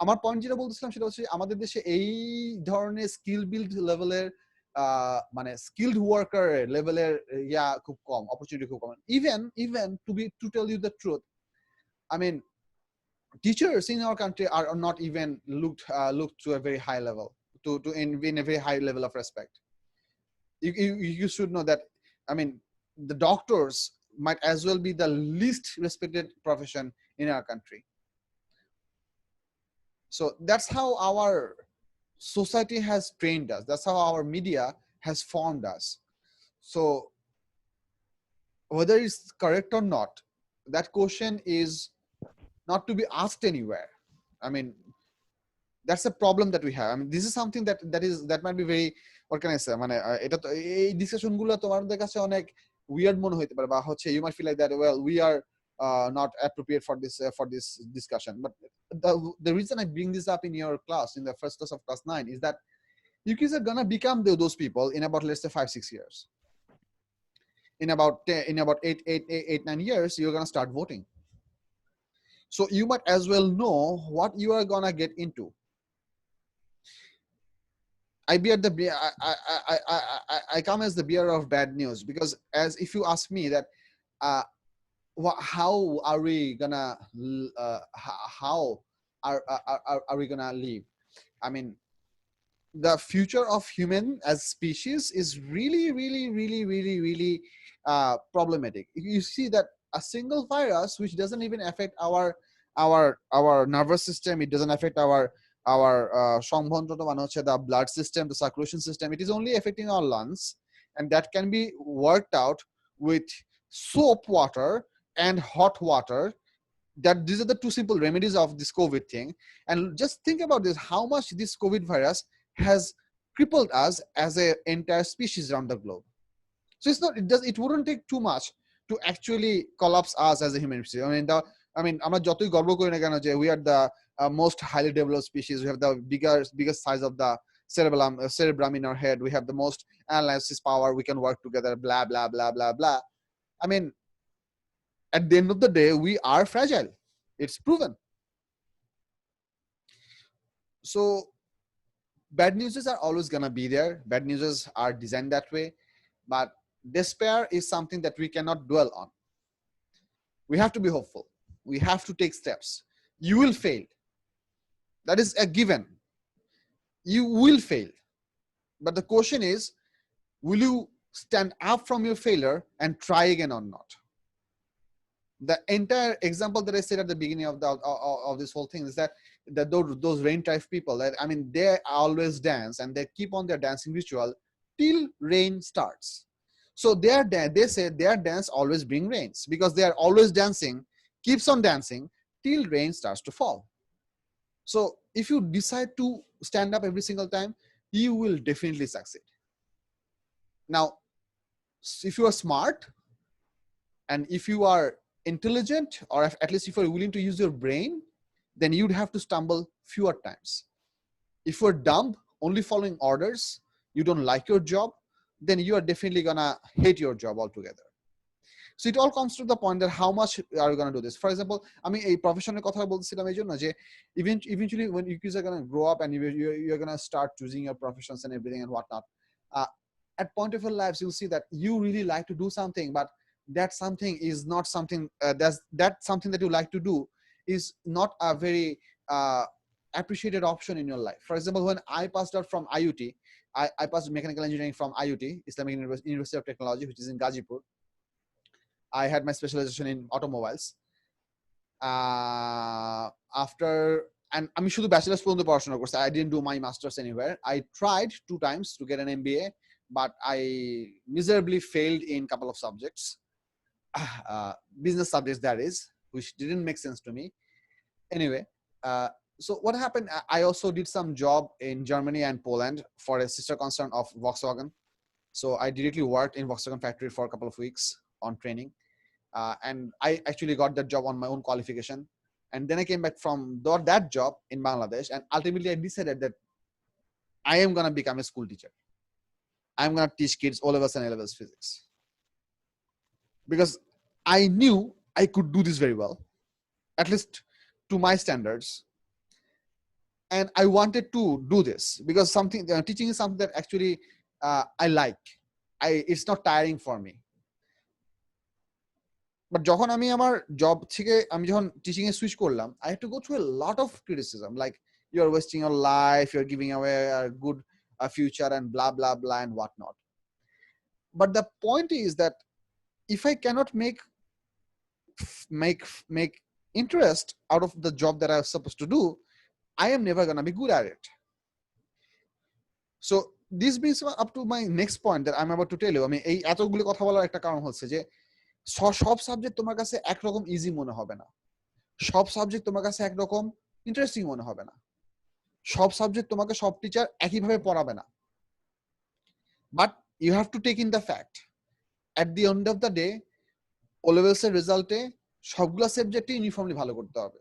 Speaker 1: আমার point যেটা বলতেছিলাম সেটা হচ্ছে আমাদের দেশে এই ধরনের skill build লেভেলের মানে স্কিলড ওয়ার্কার লেভেলের খুব কম, অপরচুনিটি খুব কম। Even to tell you the truth, I mean, teachers in our country are not even looked to a very high level, to in a very high level of respect. You should know that. I mean, the doctors might as well be the least respected profession in our country. So that's how our society has trained us. That's how our media has formed us. So whether it's correct or not, that question is not to be asked anywhere. I mean, that's a problem that we have. I mean, this is something that might be very, what can I say, মানে এটা তো এই discussion গুলো তোমাদের কাছে অনেক weird মনে হইতে পারে, বা হচ্ছে you might feel like that, well, we are not appropriate for this discussion. But the reason I bring this up in your class, in the first class of class 9, is that you kids are gonna become those people in about, let's say, 5-6 years. In about 8-9 years, you're gonna start voting. So you might as well know what you are gonna get into. I come as the bearer of bad news, because as if you ask me that how are we gonna live? I mean, the future of human as species is really problematic. You see that a single virus which doesn't even affect our nervous system, it doesn't affect our সংবহনতন্ত্র মানে হচ্ছে the blood system, the circulation system, it is only affecting our lungs, and that can be worked out with soap water and hot water. That these are the two simple remedies of this COVID thing. And just think about this, how much this COVID virus has crippled us as an entire species around the globe. So it wouldn't take too much to actually collapse us as a human species. আমরা যতই গর্ব করি না কেন যে we are the most highly developed species, we have the biggest size of the cerebrum in our head, we have the most analysis power, we can work together, blah blah blah blah blah. I mean, at the end of the day, we are fragile. It's proven. So bad news are always gonna be there. Bad news are designed that way, but despair is something that we cannot dwell on. We have to be hopeful. We have to take steps. You will fail. That is a given. You will fail. But the question is, will you stand up from your failure and try again or not? The entire example that I said at the beginning of this whole thing is that those rain type people, that I mean, they always dance and they keep on their dancing ritual till rain starts. So they say their dance always bring rains, because they are always dancing, keeps on dancing till rain starts to fall. So if you decide to stand up every single time, you will definitely succeed. Now, if you are smart and if you are intelligent, or at least if you're willing to use your brain, then you'd have to stumble fewer times. If you're dumb, only following orders, you don't like your job, then you are definitely gonna hate your job altogether. So it all comes to the point that how much are you gonna do this? For example, I mean, a professional কথা বলছিলাম এই জন্য যে eventually when you kids are gonna grow up and you're gonna start choosing your professions and everything and whatnot, at point of your lives you'll see that you really like to do something, but that something is not something that something that you like to do is not a very appreciated option in your life. For example, when I passed out from IUT, I passed mechanical engineering from IUT, Islamic University of Technology, which is in Gazipur. I had my specialization in automobiles. After, and আমি শুধু bachelors পর্যন্ত পড়াশোনা করছি, I didn't do my masters anywhere. I tried 2 times to get an MBA, but I miserably failed in a couple of subjects. Business subjects, that is, which didn't make sense to me. Anyway, so what happened, I also did some job in Germany and Poland for a sister concern of Volkswagen. So I directly worked in Volkswagen factory for a couple of weeks on training, and I actually got that job on my own qualification. And then I came back from that job in Bangladesh, and ultimately I decided that I am gonna become a school teacher. I'm gonna teach kids O levels and A levels physics, because I knew I could do this very well, at least to my standards. And I wanted to do this because teaching is something that actually I like. It's not tiring for me. But যখন আমি আমার job থেকে আমি যখন teaching এ switch করলাম, I had to go through a lot of criticism, like you're wasting your life, you're giving away a good future and blah blah blah and whatnot. But the point is that if I cannot make interest out of the job that I was supposed to do, I am never gonna be good at it. So this brings up to my next point that I'm about to tell you. I mean, এই এতগুলো কথা বলার একটা কারণ হচ্ছে যে সব subject তোমার কাছে একরকম ইজি মনে হবে না, সব সাবজেক্ট তোমার কাছে একরকম ইন্টারেস্টিং মনে হবে না, সব সাবজেক্ট তোমাকে সব টিচার একইভাবে পড়াবে না। But you have to take in the fact, at the end of the day O levels এর রেজাল্টে সবগুলো সাবজেক্টে ইউনিফর্মলি ভালো করতে হবে।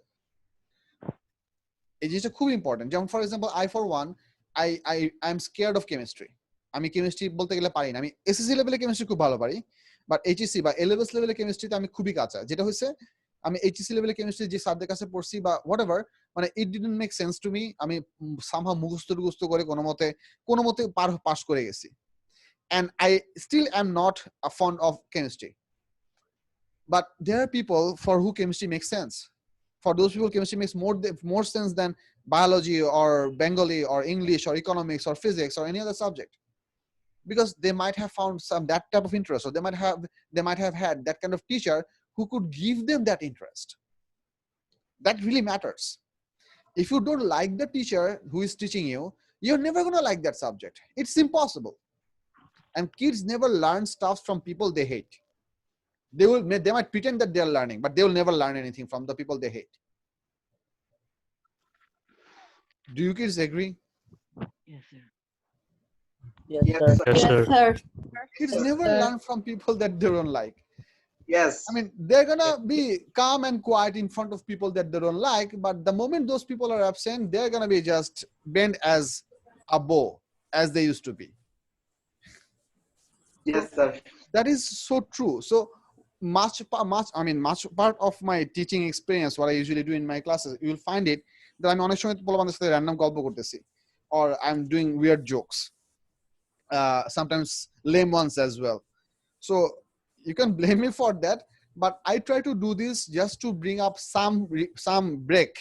Speaker 1: এই জিনিসটা খুব ইম্পর্টেন্ট। যেমন for example, I for one, I am scared of chemistry. আমি কেমিস্ট্রি বলতে গেলে পারি না। আমি এসএসসি লেভেলে কেমিস্ট্রি খুব ভালো পারি, বাট এইচএসসি বা এলেভেলস লেভেলে কেমিস্ট্রিতে আমি খুবই কাঁচা। যেটা হচ্ছে আমি এইচএসসি লেভেলে কেমিস্ট্রি যে স্যারদের কাছে পড়ছি বা হোয়াট এভার, মানে ইট didn't make sense to me. আমি সামহাউ মুখস্থ করে কোনো মতে পাস করে গেছি। And I still am not fond of chemistry. But there are people for who chemistry makes sense. For those people, chemistry makes more sense than biology or Bengali or English or economics or physics or any other subject, because they might have found some that type of interest, or they might have had that kind of teacher who could give them that interest. That really matters. If you don't like the teacher who is teaching you, you're never going to like that subject. It's impossible. And kids never learn stuff from people they hate. They might pretend that they're learning, but they will never learn anything from the people they hate. Do you kids agree?
Speaker 3: Yes, sir.
Speaker 5: Yes,
Speaker 6: Yes,
Speaker 5: sir.
Speaker 6: sir.
Speaker 4: Yes, sir.
Speaker 1: Kids
Speaker 6: Yes,
Speaker 1: never
Speaker 4: sir.
Speaker 1: learn from people that they don't like.
Speaker 6: Yes.
Speaker 1: I mean, they're gonna be calm and quiet in front of people that they don't like, but the moment those people are absent, they're gonna be just bent as a bow, as they used to be.
Speaker 6: Yes, sir.
Speaker 1: That is so true. So much part of my teaching experience, what I usually do in my classes, you will find it that I'm অনেক সময় পোলাপানদের সাথে random গল্প করতেছি, or I'm doing weird jokes, sometimes lame ones as well. So you can blame me for that, but I try to do this just to bring up some break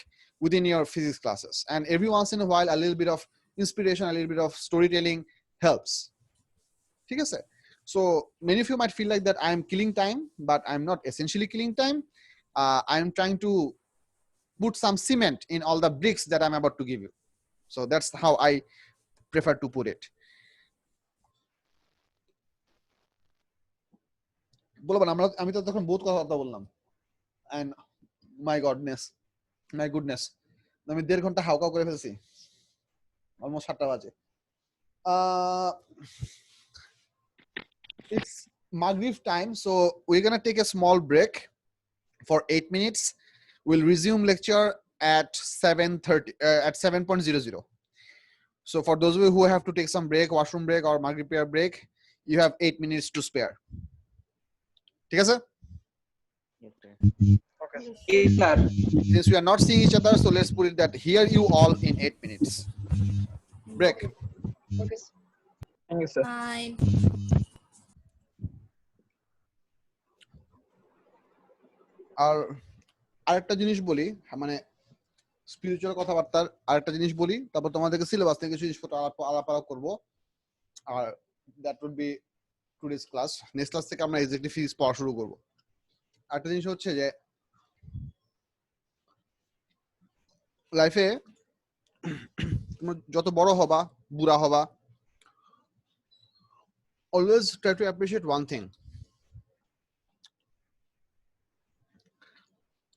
Speaker 1: within your physics classes, and every once in a while a little bit of inspiration, a little bit of storytelling helps. ঠিক আছে? So many of you might feel like that I'm killing time, but I'm not essentially killing time. I'm trying to put some cement in all the bricks that I'm about to give you. So that's how I prefer to put it. বলবেন আমি তো তখন বহুত কথা বললাম, and my goodness আমি 1.5 ঘন্টা হাউকাউ করে ফেলছি, অলমোস্ট 7টা বাজে। It's Maghrib time, so we're gonna take a small break for 8 minutes. We'll resume lecture at 7:30 at 7:00. So for those of you who have to take some break, washroom break or Maghrib prayer break, you have 8 minutes to spare. ঠিক আছে?
Speaker 3: Yes, sir.
Speaker 6: Yes, sir.
Speaker 1: Since we are not seeing each other, so let's put it that hear you all in 8 minutes. Break.
Speaker 2: Okay.
Speaker 6: Thank you, sir.
Speaker 4: Fine.
Speaker 1: আর আরেকটা জিনিস বলি, মানে spiritual কথাবার্তার আরেকটা জিনিস বলি, তারপর তোমাদেরকে সিলেবাস থেকে কিছু জিনিসপত্র আলাপ করবো, আর that would be today's class. Next class থেকে আমরা এক্সাক্টলি ফিজিক্স পড়া শুরু করবো। একটা জিনিস হচ্ছে যে লাইফে যত বড় হবা, বুড়া হবা, always try to appreciate one thing,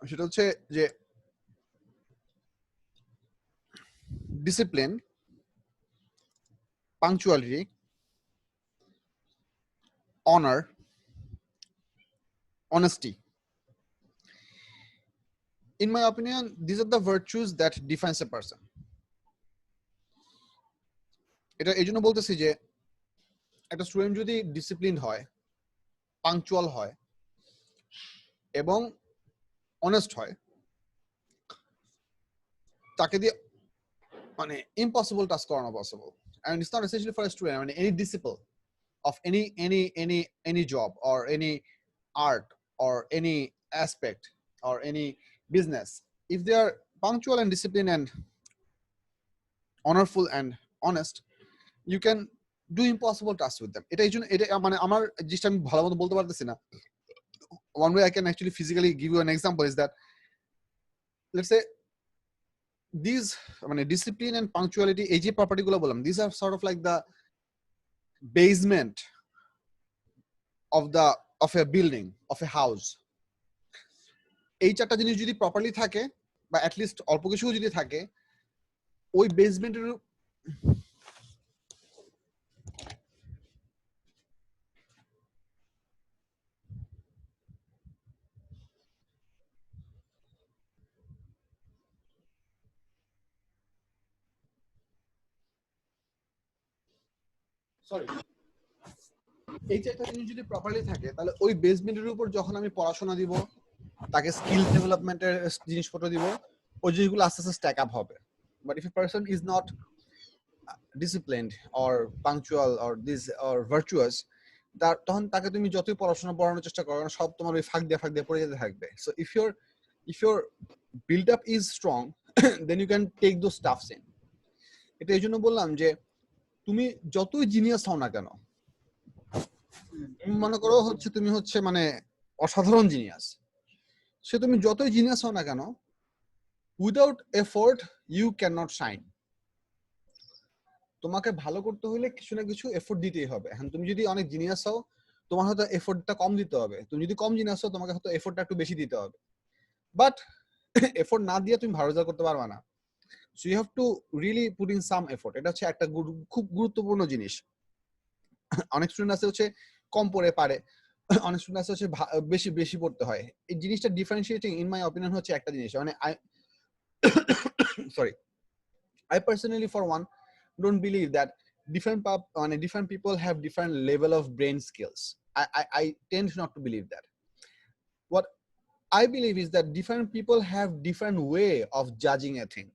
Speaker 1: সেটা হচ্ছে যে discipline, punctuality, honor, honesty. In my opinion, these are the virtues that defines a person. এটা এই জন্য বলতেছি যে একটা স্টুডেন্ট যদি ডিসিপ্লিন হয়, পাংচুয়াল হয় এবং অনেস্ট হয়, তাকে দিয়ে মানে ইম্পসিবল টাস্ক করানো possible. And it's not essentially for a student. I mean, any disciple of any job or any art or any aspect or any business, if they are punctual and disciplined and honorful and honest, you can do impossible tasks with them. এটা এই জন্য এটা মানে আমার জিনিসটা আমি ভালো মতো বলতে পারতেছি না। One way I can actually physically give you an example is that, let's say these মানে discipline and punctuality, এই যে প্রপার্টি গুলো বললাম, these are sort of like the basement of a building, of a house. এই চারটা জিনিস যদি properly থাকে, বা at least অল্প কিছু যদি থাকে, ওই বেসমেন্টের সরি এই চারটা জিনিস যদি প্রপারলি থাকে, তাহলে ওই বেসমেন্টের উপর যখন আমি পড়াশোনা দিব, তাকে স্কিল ডেভেলপমেন্টের জিনিসপত্র দিব, ওই জিনিসগুলো আস্তে আস্তে স্ট্যাক আপ হবে। But if a person is not disciplined or punctual or this or virtuous, তখন তাকে তুমি যতই পড়ানোর চেষ্টা করো, সব তোমার ওই ফাঁক দিয়ে পড়ে যেতে থাকবে। So if your build up is strong then you can take those stuffs in. এটা এই জন্য বললাম যে তুমি যতই জিনিয়াস হও না কেন, তুমি মনে করো হচ্ছে তুমি হচ্ছে মানে অসাধারণ জিনিয়াস, সে তুমি যতই জিনিয়াস হও না কেন, without effort you cannot shine. তোমাকে ভালো করতে হলে কিছু না কিছু এফোর্ট দিতেই হবে। হ্যাঁ, তুমি যদি অনেক জিনিয়াস হও তোমার হয়তো এফোর্টটা কম দিতে হবে, তুমি যদি কম জিনিয়াস হও তোমাকে হয়তো এফোর্টটা একটু বেশি দিতে হবে, বাট এফোর্ট না দিয়ে তুমি ভালো রেজাল্ট করতে পারবে না। So you have to really put in some effort. এটা হচ্ছে একটা খুব গুরুত্বপূর্ণ জিনিস। অনেক স্টুডেন্ট আছে হচ্ছে কম পড়ে পারে, অনেক স্টুডেন্ট আছে হচ্ছে বেশি বেশি পড়তে হয়। এই জিনিসটা ডিফারেন্সিয়েটিং ইন মাই অপিনিয়ন হচ্ছে একটা জিনিস, মানে I sorry, I personally for one don't believe that different people have different level of brain skills. I tend not to believe that. What I believe is that different people have different way of judging a thing.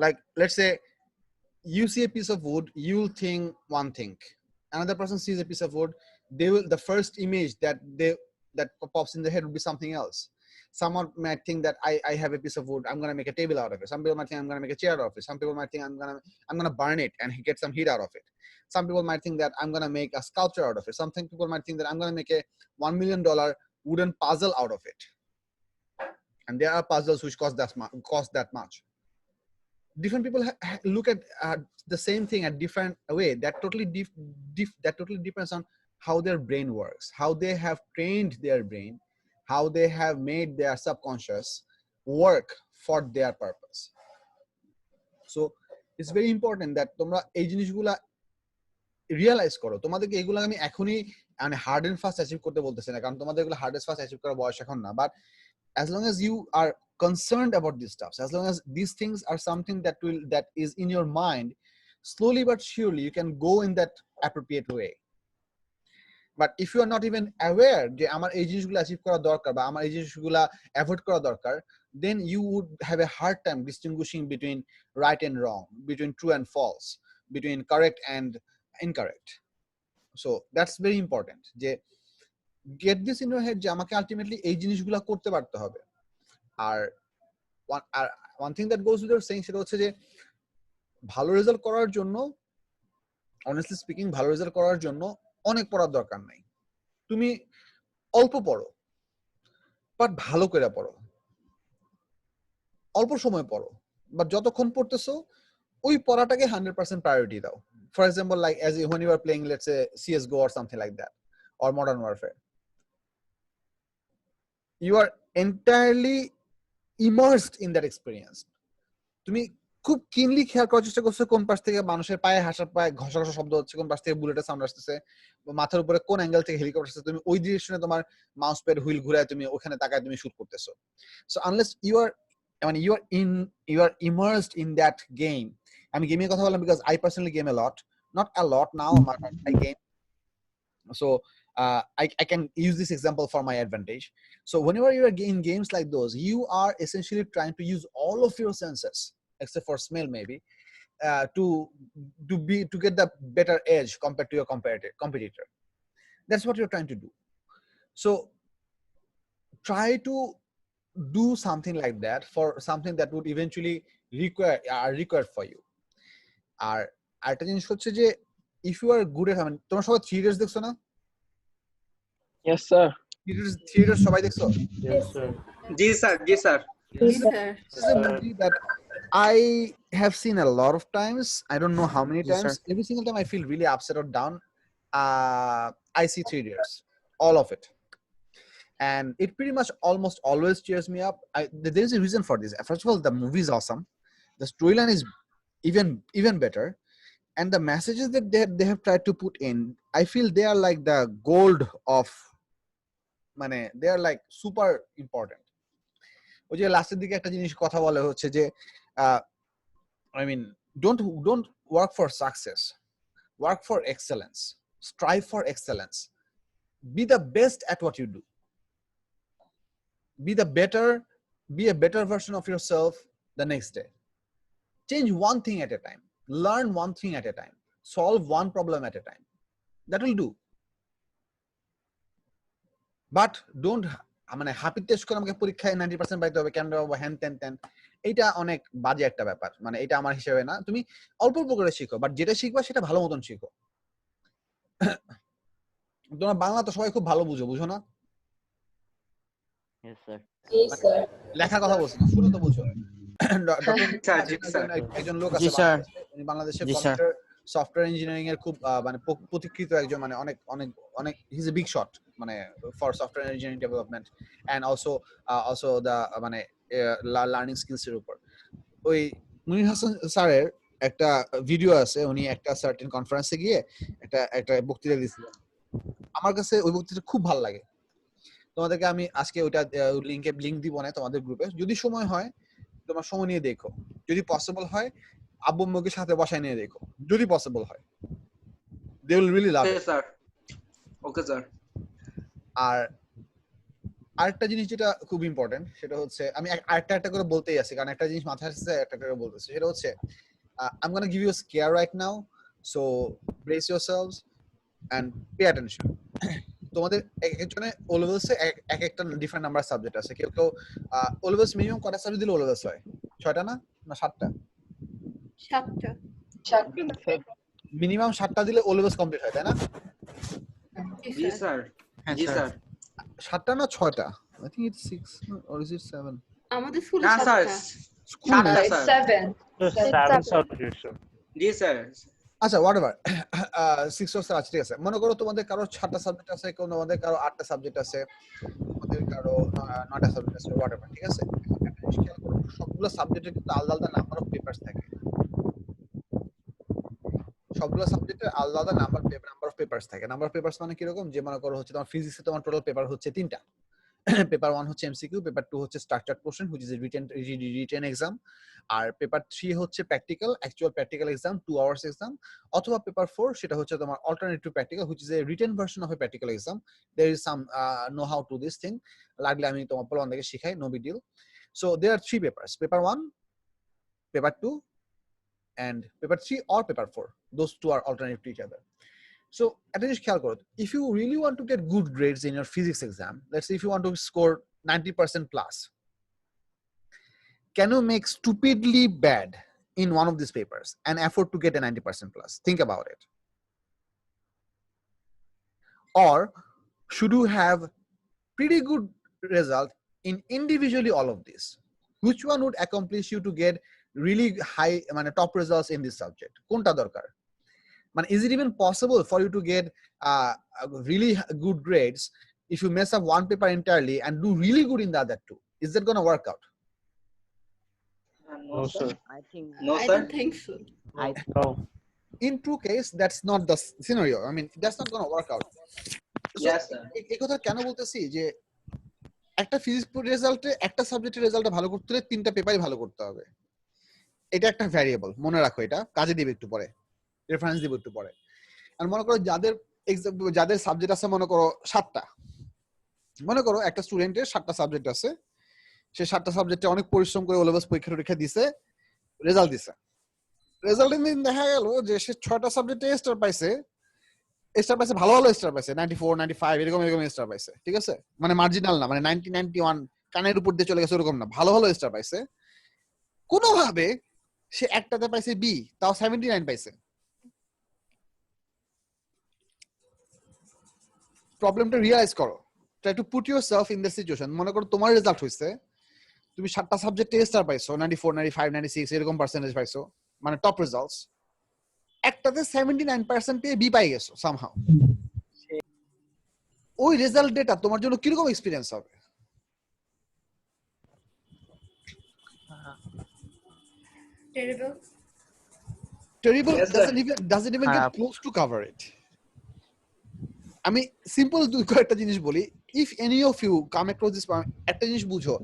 Speaker 1: Like, let's say you see a piece of wood, you'll think one thing. Another person sees a piece of wood, the first image that pops in the head would be something else. Someone might think that I have a piece of wood, I'm gonna make a table out of it. Some people might think I'm gonna make a chair out of it. Some people might think I'm gonna burn it and get some heat out of it. Some people might think that I'm gonna make a sculpture out of it. Some people might think that I'm gonna make a $1 million wooden puzzle out of it. And there are puzzles which cost that much. Different people look at the same thing at different way. That totally depends on how their brain works, how they have trained their brain, how they have made their subconscious work for their purpose. So it's very important that তোমরা এই জিনিসগুলা realise করো। তোমাদেরকে এগুলো আমি এখনই মানে hard and fast achieve করতে বলতেছি না, কারণ তোমাদের এগুলো হার্ড এন্ড ফাস্ট অ্যাচিভ করার বয়স এখন না, but as long as you are concerned about these stuff, as long as these things are something that is in your mind, slowly but surely you can go in that appropriate way. But if you are not even aware যে আমার এই জিনিসগুলো achieve করা দরকার বা আমার এই জিনিসগুলো অ্যাভয়েড করা দরকার, then you would have a hard time distinguishing between right and wrong, between true and false, between correct and incorrect. So that's very important যে get this in your head যে আমাকে আলটিমেটলি এই জিনিসগুলো করতে পারতে হবে। আর one thing that goes with your saying সেটা হচ্ছে যে ভালো রেজাল্ট করার জন্য, honestly speaking, ভালো রেজাল্ট করার জন্য অনেক পড়ার দরকার নাই। তুমি অল্প পড়ো, বাট ভালো করে পড়ো, অল্প সময় পড়ো, বাট যতক্ষণ পড়তেছো ওই পড়াটাকে 100% প্রায়োরিটি দাও। For example, like as when you are playing, let's say CS:GO or something like that, or Modern Warfare, you are entirely immersed in that experience. তুমি খুব কিনলি খেয়াল করার চেষ্টা করছো কোন পাশ থেকে মানুষের পায়ে হাসার পায়ে ঘষা ঘষা শব্দ হচ্ছে, কোন পাশ থেকে বুলেটের সাউন্ড আসতেছে, মাথার উপরে কোন অ্যাঙ্গেল থেকে হেলিকপ্টার আসছে, তুমি ওই ডিরেকশনে তোমার মাউস প্যাড হুইল ঘুরায় তুমি ওখানে তাকায় তুমি শুট করতেছো। So unless you are immersed in that game. আমি গেমের কথা বললাম because I personally game a lot, not a lot now, but I game. So I can use this example for my advantage. So whenever you are in games like those, you are essentially trying to use all of your senses, except for smell maybe, to get the better edge compared to your competitor. That's what you're trying to do. So try to do something like that for something that would eventually required for you. আর আরেকটা জিনিস হচ্ছে যে if you are good at, তোমরা সবাই 3 Idiots দেখছো না?
Speaker 6: Yes, sir.
Speaker 1: 3 Idiots সবাই দেখছো?
Speaker 3: Yes, sir.
Speaker 6: Ji sir. Ji sir.
Speaker 4: Yes, sir.
Speaker 1: This is a movie that I have seen a lot of times. I don't know how many
Speaker 6: Yes,
Speaker 1: times.
Speaker 6: sir.
Speaker 1: Every single time I feel really upset or down, I see 3 Idiots, all of it, and it pretty much almost always cheers me up. There is a reason for this. First of all, the movie is awesome. The storyline is even better, and the messages that they have tried to put in, I feel they are like the gold of, they are like super important. ওই যে লাস্টের দিকে একটা জিনিস কথা বলে হচ্ছে যে don't work for success, work for excellence, strive for excellence, be the best at what you do, be a better version of yourself the next day. Change one thing at a time, learn one thing at a time, solve one problem at a time. That will do. But don't মানে Hafi test করে আমাকে পরীক্ষায় 90% পাইতে হবে, কেন পাবো, হ্যান তেন, এটা অনেক বাজে একটা ব্যাপার। মানে এটা আমার হিসেবে না। তুমি অল্প অল্প করে শিখো, বাট যেটা শিখবা সেটা ভালো মতন শিখো। তোমার বাংলা তো সবাই খুব ভালো বুঝো না?
Speaker 3: Yes, sir.
Speaker 2: Yes, sir.
Speaker 1: লেখার কথা বলছি না, শুনে তো বুঝো।
Speaker 6: স্যার, জি স্যার।
Speaker 1: একজন লোক
Speaker 5: জি
Speaker 1: আছে
Speaker 5: স্যার।
Speaker 1: বাংলাদেশে, উনি বাংলাদেশের
Speaker 5: জি স্যার।
Speaker 1: কম্পিউটার সফটওয়্যার ইঞ্জিনিয়ারিং এর খুব মানে প্রতীক্ষিত একজন, মানে অনেক অনেক অনেক he is a big shot মানে for software engineering development and also the মানে লার্নিং স্কিলস এর উপর। ওই মুনির হাসান স্যারের একটা ভিডিও আছে, উনি একটা সার্টেন কনফারেন্সে গিয়ে একটা বক্তৃতা দিয়েছিলেন। আমার কাছে ওই বক্তৃতা খুব ভালো লাগে। তোমাদেরকে আমি আজকে ওইটা লিংক দিব না তোমাদের গ্রুপে, যদি সময় হয় তোমার সময় নিয়ে দেখো, যদি পসিবল হয় আব্বু আম্মুকে সাথে বসায় নিয়ে দেখো, যদি পসিবল হয়, they will really love
Speaker 6: okay
Speaker 1: it.
Speaker 6: Sir, okay sir.
Speaker 1: আর আরেকটা জিনিস যেটা খুব ইম্পর্টেন্ট, সেটা হচ্ছে আমি একটা করে বলতেই আছি, কারণ একটা জিনিস মাথায় আসছে, একটা করে বলতেছি। সেটা হচ্ছে I'm going to give you a scare right now, so brace yourselves and pay attention. তোমাদের একজনের ও লেভেলসে এক একটা ডিফারেন্ট নাম্বার সাবজেক্ট আছে। কেউ ও লেভেলস মিনিমাম কয়টা সাবজেক্ট দিলে ও লেভেলস হয়? 6টা না 7টা?
Speaker 4: 7টা।
Speaker 1: মিনিমাম 7টা দিলে ও লেভেলস কমপ্লিট হয়, তাই না?
Speaker 6: জি স্যার, জি স্যার।
Speaker 1: 7টা না 6টা? I think it's 6 or is it 7?
Speaker 4: আমাদের স্কুলে
Speaker 6: না স্যার,
Speaker 4: 7টা।
Speaker 6: 7টা
Speaker 2: It's
Speaker 6: স্যার।
Speaker 2: 7.
Speaker 6: জি স্যার।
Speaker 1: আচ্ছা হোয়াটএভার, 6 or 7 ঠিক আছে। মনে করো তোমাদের কারো 6টা সাবজেক্ট আছে, তোমাদের কারো 8টা সাবজেক্ট আছে, তোমাদের কারো 9টা সাবজেক্ট আছে, হোয়াটএভার, ঠিক আছে। একটা জিনিস খেয়াল করো, সবগুলো সাবজেক্টের কিন্তু আলাদা আলাদা নাম্বার অফ পেপারস থাকে। সবগুলো সাবজেক্টের আলাদা আলাদা নাম্বার অফ পেপারস থাকে। নাম্বার অফ পেপারস মানে কিরকম, যে মনে করো হচ্ছে তোমার ফিজিক্সে তোমার টোটাল পেপার হচ্ছে 3টা। পেপার 1 হচ্ছে এমসিকিউ, পেপার 2 হচ্ছে structured portion which is a written exam, আর পেপার 3 হচ্ছে practical, actual practical exam 2 hours exam, অথবা পেপার 4 সেটা হচ্ছে তোমার alternative practical which is a written version of a practical exam. There is some know how to this thing, লাগলে আমি তোমার তোমাদেরকে শিখাই, no big deal. So there are 3 papers, paper 1, paper 2 and paper 3 or paper 4. Those two are alternative to each other. So at least খেয়াল করো, if you really want to get good grades in your physics exam, let's say if you want to score 90% plus, can you make stupidly bad in one of these papers and afford to get a 90% plus? Think about it. Or should you have pretty good result in individually all of this? Which one would accomplish you to get really high মানে top results in this subject? কোনটা দরকার? মানে is it even possible for you to get really good grades if you mess up one paper entirely and do really good in the other two? Is that going to work out?
Speaker 6: No sir.
Speaker 5: I think
Speaker 6: No
Speaker 4: I
Speaker 6: sir.
Speaker 4: don't think so.
Speaker 1: In true case, that's not the scenario. I mean, that's not going to work out. So,
Speaker 6: Yes sir.
Speaker 1: এই কথা কেন বলতেছি যে একটা physics রেজাল্টে একটা সাবজেক্টের রেজাল্টটা ভালো করতে হলে 3টা পেপারই ভালো করতে হবে। এটা একটা ভ্যারিয়েবল, মনে রাখো, এটা কাজে দিবে একটু পরে, রেফারেন্স দিব একটু পরে। আর মনে করো যাদের সাবজেক্ট আছে মনে করো 7টা, মনে করো একটা স্টুডেন্টের 7টা সাবজেক্ট আছে, সে 7টা সাবজেক্টে অনেক পরিশ্রম করে ওলেভেলস পরীক্ষা দিছে, রেজাল্ট দিছে। রেজাল্টের দিন দেখা গেল যে সে 6টা সাবজেক্টে স্টার পাইছে, ভালো ভালো স্টার পাইছে, 94 95 এরকম স্টার পাইছে, ঠিক আছে। মানে মার্জিনাল না, মানে 90 91 কানের উপর দিয়ে চলে গেছে ওরকম না, ভালো ভালো স্টার পাইছে। কোনোভাবে সে একটাতে পাইছে বি, তাও 79 পাইছে। প্রবলেমটা রিয়ালাইজ করো, try to put yourself in the situation. মনে করো তোমার রেজাল্ট হইছে, তুমি 7টা সাবজেক্টে স্টার পাইছো, 94 95 96 এরকম পার্সেন্টেজ পাইছো, মানে টপ রেজাল্টস। একটাতে 79% পেয়ে বি পাই গেছো সামহাউ। ওই রেজাল্ট ডেটা তোমার জন্য কিরকম এক্সপেরিয়েন্স হবে?
Speaker 4: Terrible.
Speaker 1: Terrible
Speaker 6: Yes, sir.
Speaker 1: doesn't even get close to cover it. আমি সিম্পল কয়েকটা জিনিস বলি, if any of you come across this, একটা জিনিস বুঝো,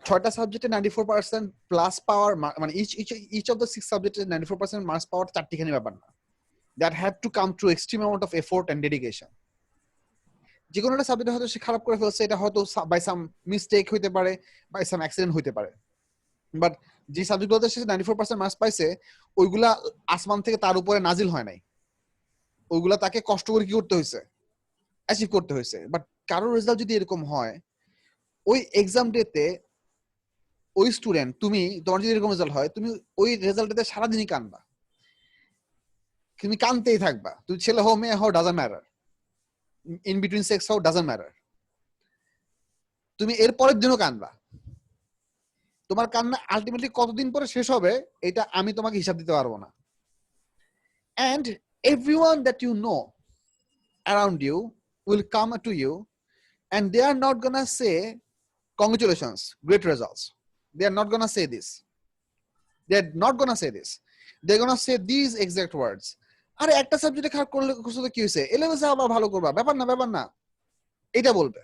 Speaker 1: 6টা সাবজেক্টে 94% প্লাস পাওয়ার, মানে ইচ অফ দ্য 6 সাবজেক্টে 94% মার্কস পাওয়ার চারটিখানি ব্যাপার না। That have to come through extreme amount of effort and dedication. যে কোনো একটা সাবজেক্টে হয়তো সে খারাপ করে ফেলছে, এটা হয়তো বাই সাম মিস্টেক হইতে পারে, বাই সাম অ্যাক্সিডেন্ট হইতে পারে, বাট যে সাবজেক্টগুলোতে সে 94% মার্কস পাইছে, ওইগুলা আসমান থেকে তার উপরে নাজিল হয় নাই, ওইগুলা তাকে কষ্ট করে কি করতে হয়েছে, অ্যাচিভ করতে হয়েছে। বাট কারোর রেজাল্ট যদি এরকম হয়, ওই এক্সাম ডেতে ওই স্টুডেন্ট, তুমি তোমার যদি এরকম রেজাল্ট হয়, তুমি ওই রেজাল্টে সারাদিনই কানবা, তুমি কানতেই থাকবা। তুমি ছেলে হও মেয়ে হও doesn't matter, in between sex হও ডাজন্ট ম্যাটার, তুমি এর পরের দিনও কানবা। তোমার কান্না আলটিমেটলি কতদিন পরে শেষ হবে এটা আমি তোমাকে হিসাব দিতে পারবো না। And everyone that you know around you will come to you and they are not gonna say congratulations, great results. They are not gonna say this. They are not gonna say this. They're gonna say these exact words. আরে একটা সাবজেক্টে খারাপ করলে করতে কি হয়েছে, এলেভেলে আবার ভালো করবা, ব্যাপার না এটা বলবে।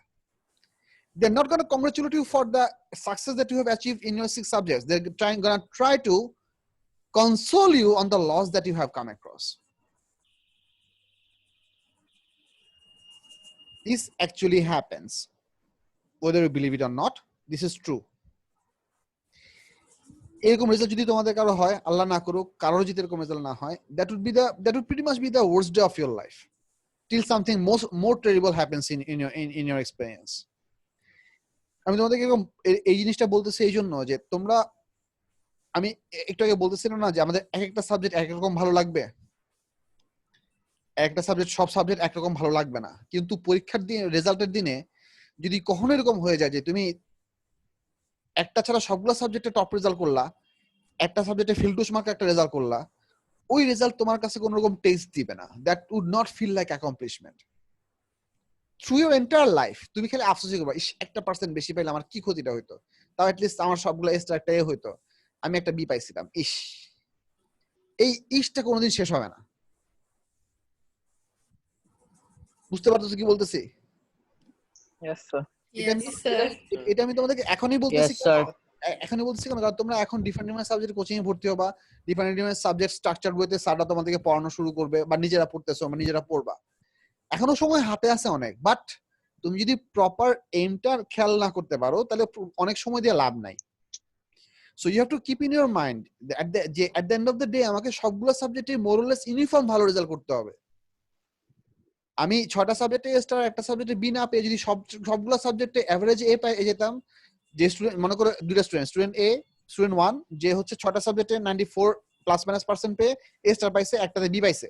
Speaker 1: They're not gonna congratulate you for the success that you have achieved in your 6 subjects. They're gonna try to console you on the loss that you have come across. This actually happens, whether you believe it or not. This is true. এরকম result যদি তোমাদের কারো হয়, আল্লাহ না করুক কারোর যদি এরকম রেজাল্ট না হয়, that would pretty much be the worst day of your life till something more terrible happens in your experience. আমি তোমাদেরকে এরকম এই জিনিসটা বলতেছি এই জন্য যে তোমরা, আমি একটু আগে বলতেছিলাম না যে আমাদের এক একটা সাবজেক্ট এক রকম ভালো লাগবে, একটা সাবজেক্ট সব সাবজেক্ট একরকম ভালো লাগবে না, কিন্তু পরীক্ষার দিনে রেজাল্টের দিনে যদি কখনো এরকম হয়ে যায় যে তুমি একটা ছাড়া সবগুলো সাবজেক্টে টপ রেজাল্ট করলা, একটা সাবজেক্টে ফিল্টুস মার্ক একটা রেজাল্ট করলা, ওই রেজাল্ট তোমার কাছে কোনো রকম টেস্ট দিবে না। That would not feel like accomplishment through your entire life. তুমি খালি আফসোসই করবা, ইস 1% বেশি পাইলে আমার কি ক্ষতিটা হইতো, তাও অ্যাটলিস্ট আমার সবগুলো এক্সট্রা একটা এ হইতো, আমি একটা বি পাইছিলাম, ইস। এই ইসটা কোনোদিন শেষ হবে না। বুঝতে পারতেছো কি বলতেছি?
Speaker 5: Yes, sir.
Speaker 1: এটা আমি তোমাদেরকে এখনই বলতেছি,
Speaker 5: Yes, sir.
Speaker 1: এখনই বলতেছি কেন, কারণ তোমরা এখন ডিফারেন্ট সাবজেক্ট কোচিং এ ভর্তি হবা, ডিফারেন্ট সাবজেক্ট স্ট্রাকচার বইতে স্যাররা তোমাদেরকে পড়ানো শুরু করবে, বা নিজেরা পড়তেছো বা নিজেরা পড়বা। এখনো সময় হাতে আছে অনেক, বাট তুমি যদি প্রপার এইমটার খেয়াল না করতে পারো তাহলে অনেক সময় দিয়ে লাভ নাই। So you have to keep in your mind at the end of the day আমাকে সবগুলো সাবজেক্টে মোরলেস ইউনিফর্ম ভালো রেজাল্ট করতে হবে। আমি 6টা সাবজেক্টে এ স্টার, একটা সাবজেক্টে বি না পেয়ে যদি সবগুলো সাবজেক্টে এভারেজ এ পেয়ে যেতাম, যে স্টুডেন্ট মনে করো দুইটা স্টুডেন্ট এ, স্টুডেন্ট 1 যে হচ্ছে 6টা সাবজেক্টে 94+- পেয়ে এ স্টার পাইছে, একটাতে বি পাইছে।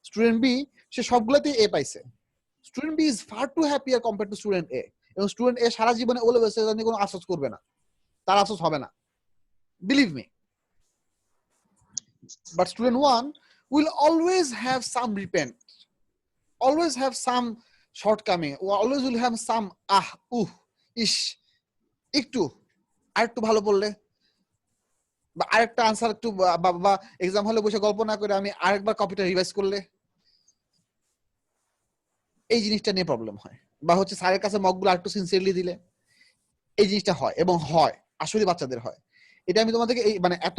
Speaker 1: স্টুডেন্ট বি সে সবগুলোতে এ পাইছে। Student B is far too happier compare to student A, এবং স্টুডেন্ট এ সারা জীবনে ও লেভেল নিয়ে কোনো আফসোস করবে না, তার আফসোস হবে না, believe me. But student 1 will always have some repent, always have some shortcoming, always will have some ইস একটু আরেকটু ভালো পড়লে, বা আরেকটা আনসার একটু বা এক্সাম হলে বসে গল্প না করে আমি আরেকবার কপিটা রিভাইজ করলে, এই জিনিসটা নিয়ে প্রবলেম হয়। বা হচ্ছে স্যারের কাছে মকগুলো আরেকটু সিনসিয়ারলি দিলে, এই জিনিসটা হয় এবং হয় আসলে বাচ্চাদের হয়। এটা আমি তোমাদেরকে এই মানে এত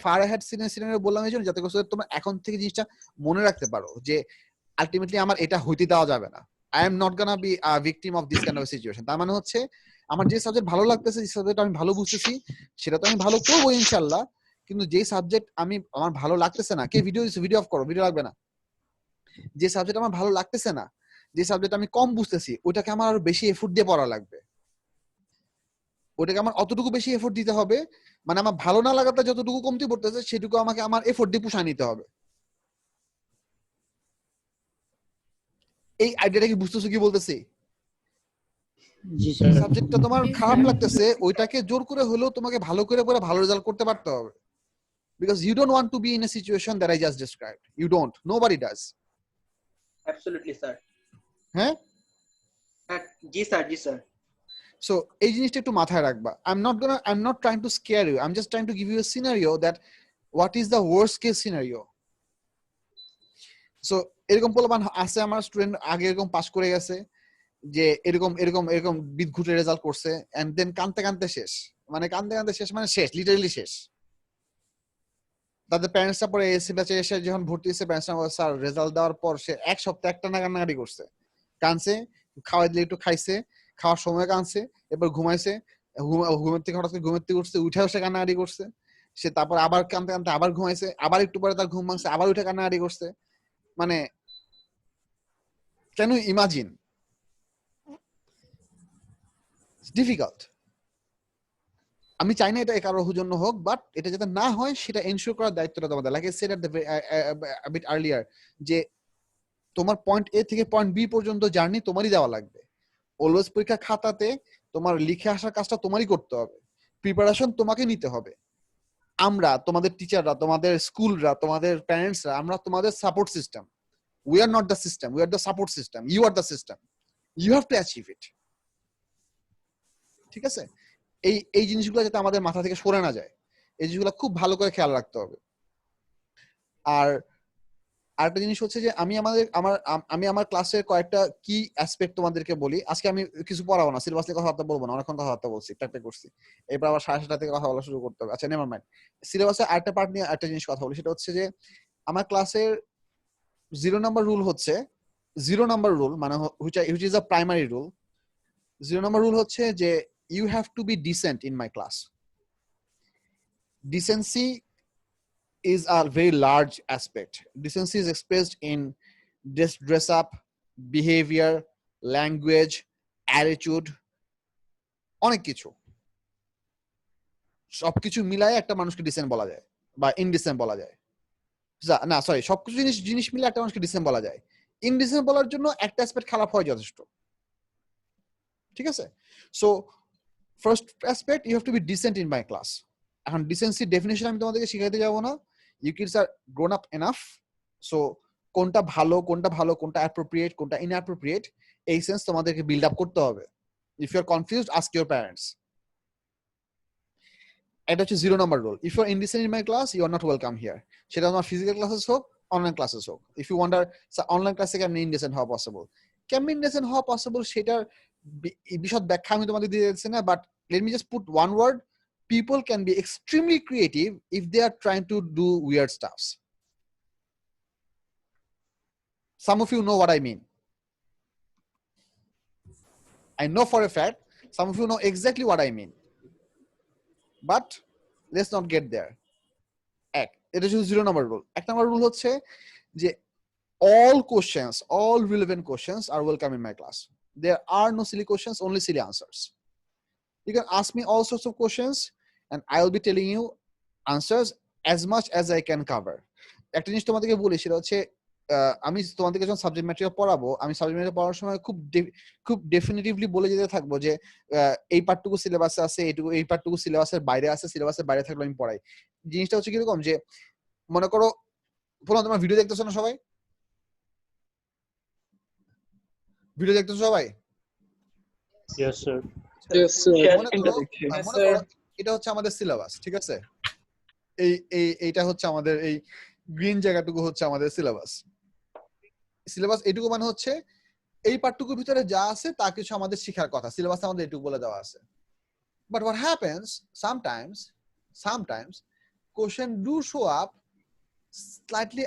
Speaker 1: ফার হেড সিনারিও বললাম এই জন্য যাতে করে তোমরা এখন থেকে জিনিসটা মনে রাখতে পারো যে আলটিমেটলি আমার এটা হইতে দেওয়া যাবে না। I am not gonna be a victim of this kind of situation. তার মানে হচ্ছে আমার যে সাবজেক্ট ভালো লাগতেছে, যে সাবজেক্ট আমি ভালো বুঝতেছি সেটা তো আমি ভালো করবো ইনশাআল্লাহ, কিন্তু যে সাবজেক্ট আমার ভালো লাগতেছে না, কে ভিডিও অফ করো, ভিডিও লাগবে না। যে সাবজেক্ট আমার ভালো লাগতেছে না, যে সাবজেক্ট আমি কম বুঝতেছি, ওটাকে আমার আরো বেশি এফোর্ট দিয়ে পড়া লাগবে, ওটাকে আমার অতটুকু বেশি এফোর্ট দিতে হবে, মানে আমার ভালো না লাগাতে যতটুকু কমতি পড়তেছে সেটুকু আমাকে আমার এফোর্ট দিয়ে পুষায় নিতে হবে। এই আইডিয়াটা কি বুঝতেছো কি বলতেছি?
Speaker 5: জি স্যার।
Speaker 1: সাবজেক্টটা তোমার খারাপ লাগতেছে, ওইটাকে জোর করে হলেও তোমাকে ভালো করে পড়ে ভালো রেজাল্ট করতে পারতে হবে, because you don't want to be in a situation that I just described. You don't, nobody does.
Speaker 6: Absolutely, sir.
Speaker 1: হ্যাঁ,
Speaker 6: জি স্যার।
Speaker 1: So এই জিনিসটা একটু মাথায় রাখবা। I'm not trying to scare you, I'm just trying to give you a scenario that what is the worst case scenario. So এরকম পোলাপান আছে আমার স্টুডেন্ট, আগে এরকম পাস করে গেছে যে এরকম বিদঘুটে রেজাল্ট করছে, এন্ড দেন কানতে শেষ, মানে শেষ, লিটারালি শেষ। তাদের প্যারেন্টসরা পরে এসে ব্যাচে এসে যখন ভর্তি হয়েছে, প্যারেন্টসরা স্যার রেজাল্ট দেওয়ার পর সে এক সপ্তাহ একটা না কান্নাকাটি করছে, কানছে, খাওয়াই দিলে একটু খাইছে, খাওয়ার সময় কানছে, এরপর ঘুমাইছে, ঘুমের থেকে হঠাৎ করে ঘুমের থেকে উঠছে, উঠেও সে কান্নাকাটি করছে, সে তারপর আবার কানতে আবার ঘুমাইছে, আবার একটু পরে তার ঘুম ভাঙছে, আবার উঠে কান্নাকাটি করছে। মানে ক্যান ইউ ইমাজিন? ডিফিকাল্ট। আমি চাই না এটা কারোর জন্য হোক, বাট এটা যাতে না হয় সেটা এনশিওর করার দায়িত্বটা তোমাদের। Like I said at the bit earlier, যে তোমার পয়েন্ট এ থেকে পয়েন্ট বি পর্যন্ত জার্নি তোমারই দেওয়া লাগবে। অলওয়েজ পরীক্ষা খাতাতে তোমার লিখে আসার কাজটা তোমারই করতে হবে, প্রিপারেশন তোমাকে নিতে হবে। আমরা তোমাদের টিচাররা, তোমাদের স্কুলরা, তোমাদের প্যারেন্টসরা, আমরা তোমাদের support system. We are not the system, we are the support system. You are the system, you have to achieve it. ঠিক আছে? এই জিনিসগুলো যাতে আমাদের মাথা থেকে সরে না যায়, এই জিনিসগুলো খুব ভালো করে খেয়াল রাখতে হবে। আর আরেকটা জিনিস হচ্ছে যে আমি আমার ক্লাসের কয়েকটা কি অ্যাসপেক্ট তোমাদেরকে বলি। আজকে আমি কিছু পড়াবো না, সিলেবাস নিয়ে কথাবার্তা বলবো না, অনেকক্ষণ কথাবার্তা বলছি, প্র্যাকটিস করছি, এরপর আবার 7:30 থেকে কথা বলা শুরু করতে হবে। আচ্ছা নেভার মাইন্ড, সিলেবাসের আরেকটা পার্ট নিয়ে একটা জিনিস কথা বলি। সেটা হচ্ছে যে আমার ক্লাসের 0 নাম্বার রুল হচ্ছে, 0 নাম্বার রুল মানে which is a primary rule. 0 number rule হচ্ছে যে you have to be decent in my class. Decency is a very large aspect. Decency is expressed in dress up, behavior, language, attitude, অনেক কিছু। সবকিছু মিলায় একটা মানুষকে dissent বলা যায় বা ইনডিসেন্ট বলা যায়। না সরি, সবকিছু জিনিস মিলে একটা মানুষকে ডিসেন্ট বলা যায়। ইনডিসেন্ট বলার জন্য একটা অ্যাসপেক্ট খারাপ হয় যথেষ্ট। ঠিক আছে? So first aspect, you have to be decent in my class. এখন ডিসেন্সি ডেফিনিশন আমি তোমাদেরকে শিখাইতে যাব না, you kids are grown up enough. So কোনটা ভালো কোনটা অ্যাপ্রোপ্রিয়েট কোনটা ইনঅ্যাপ্রোপ্রিয়েট, এই সেন্স তোমাদেরকে বিল্ড আপ করতে হবে। If you are confused, ask your parents. এটা হচ্ছে 0 number rule. If you are indecent in my class, you are not welcome here. সেটা আমার ফিজিক্যাল ক্লাসেস হোক, অনলাইন ক্লাসেস হোক। ইফ ইউ ওয়ান্ডার অনলাইন ক্লাসে কেমনি ইনডিসেন্ট হওয়া পসিবল, সেটার বিশদ ব্যাখ্যা আমি তোমাদের দিয়ে দিচ্ছি না, but let me just put one word: people can be extremely creative if they are trying to do weird stuffs. Some of you know what I mean. I know for a fact some of you know exactly what I mean, but let's not get there. এটা হচ্ছে 0 number rule. 1 number rule হচ্ছে যে all relevant questions are welcome in my class. There are no silly questions, only silly answers. You can ask me all sorts of questions and I will be telling you answers as much as I can cover. একটা জিনিস তোমাদেরকে বলি, সেটা হচ্ছে আমি তোমাদেরকে যখন subject material পড়াবো, আমি সাবজেক্ট ম্যাটেরিয়াল পড়ার সময় খুব ডেফিনেটিভলি বলে যেতে থাকবো যে এই পার্টটুকু সিলেবাসে আছে, এই পার্টটুকু সিলেবাসের বাইরে আছে, সিলেবাসের বাইরে থাকলে আমি পড়াই। জিনিসটা হচ্ছে কিরকম, যে মনে করো তোমার ভিডিও দেখতেছো না সবাই? ভিডিও দেখতেছো সবাই?
Speaker 5: Yes, sir.
Speaker 1: এটা হচ্ছে আমাদের সিলেবাস। ঠিক আছে? এইটা হচ্ছে আমাদের এই গ্রিন জায়গাটুকু হচ্ছে আমাদের সিলেবাস। এইটুকু মানে হচ্ছে এই পার্টটুকুর ভিতরে যা আছে তা কিছু আমাদের শেখার কথা, সিলেবাসে আমাদের এইটুকু বলে দেওয়া আছে। But what happens sometimes question do show up slightly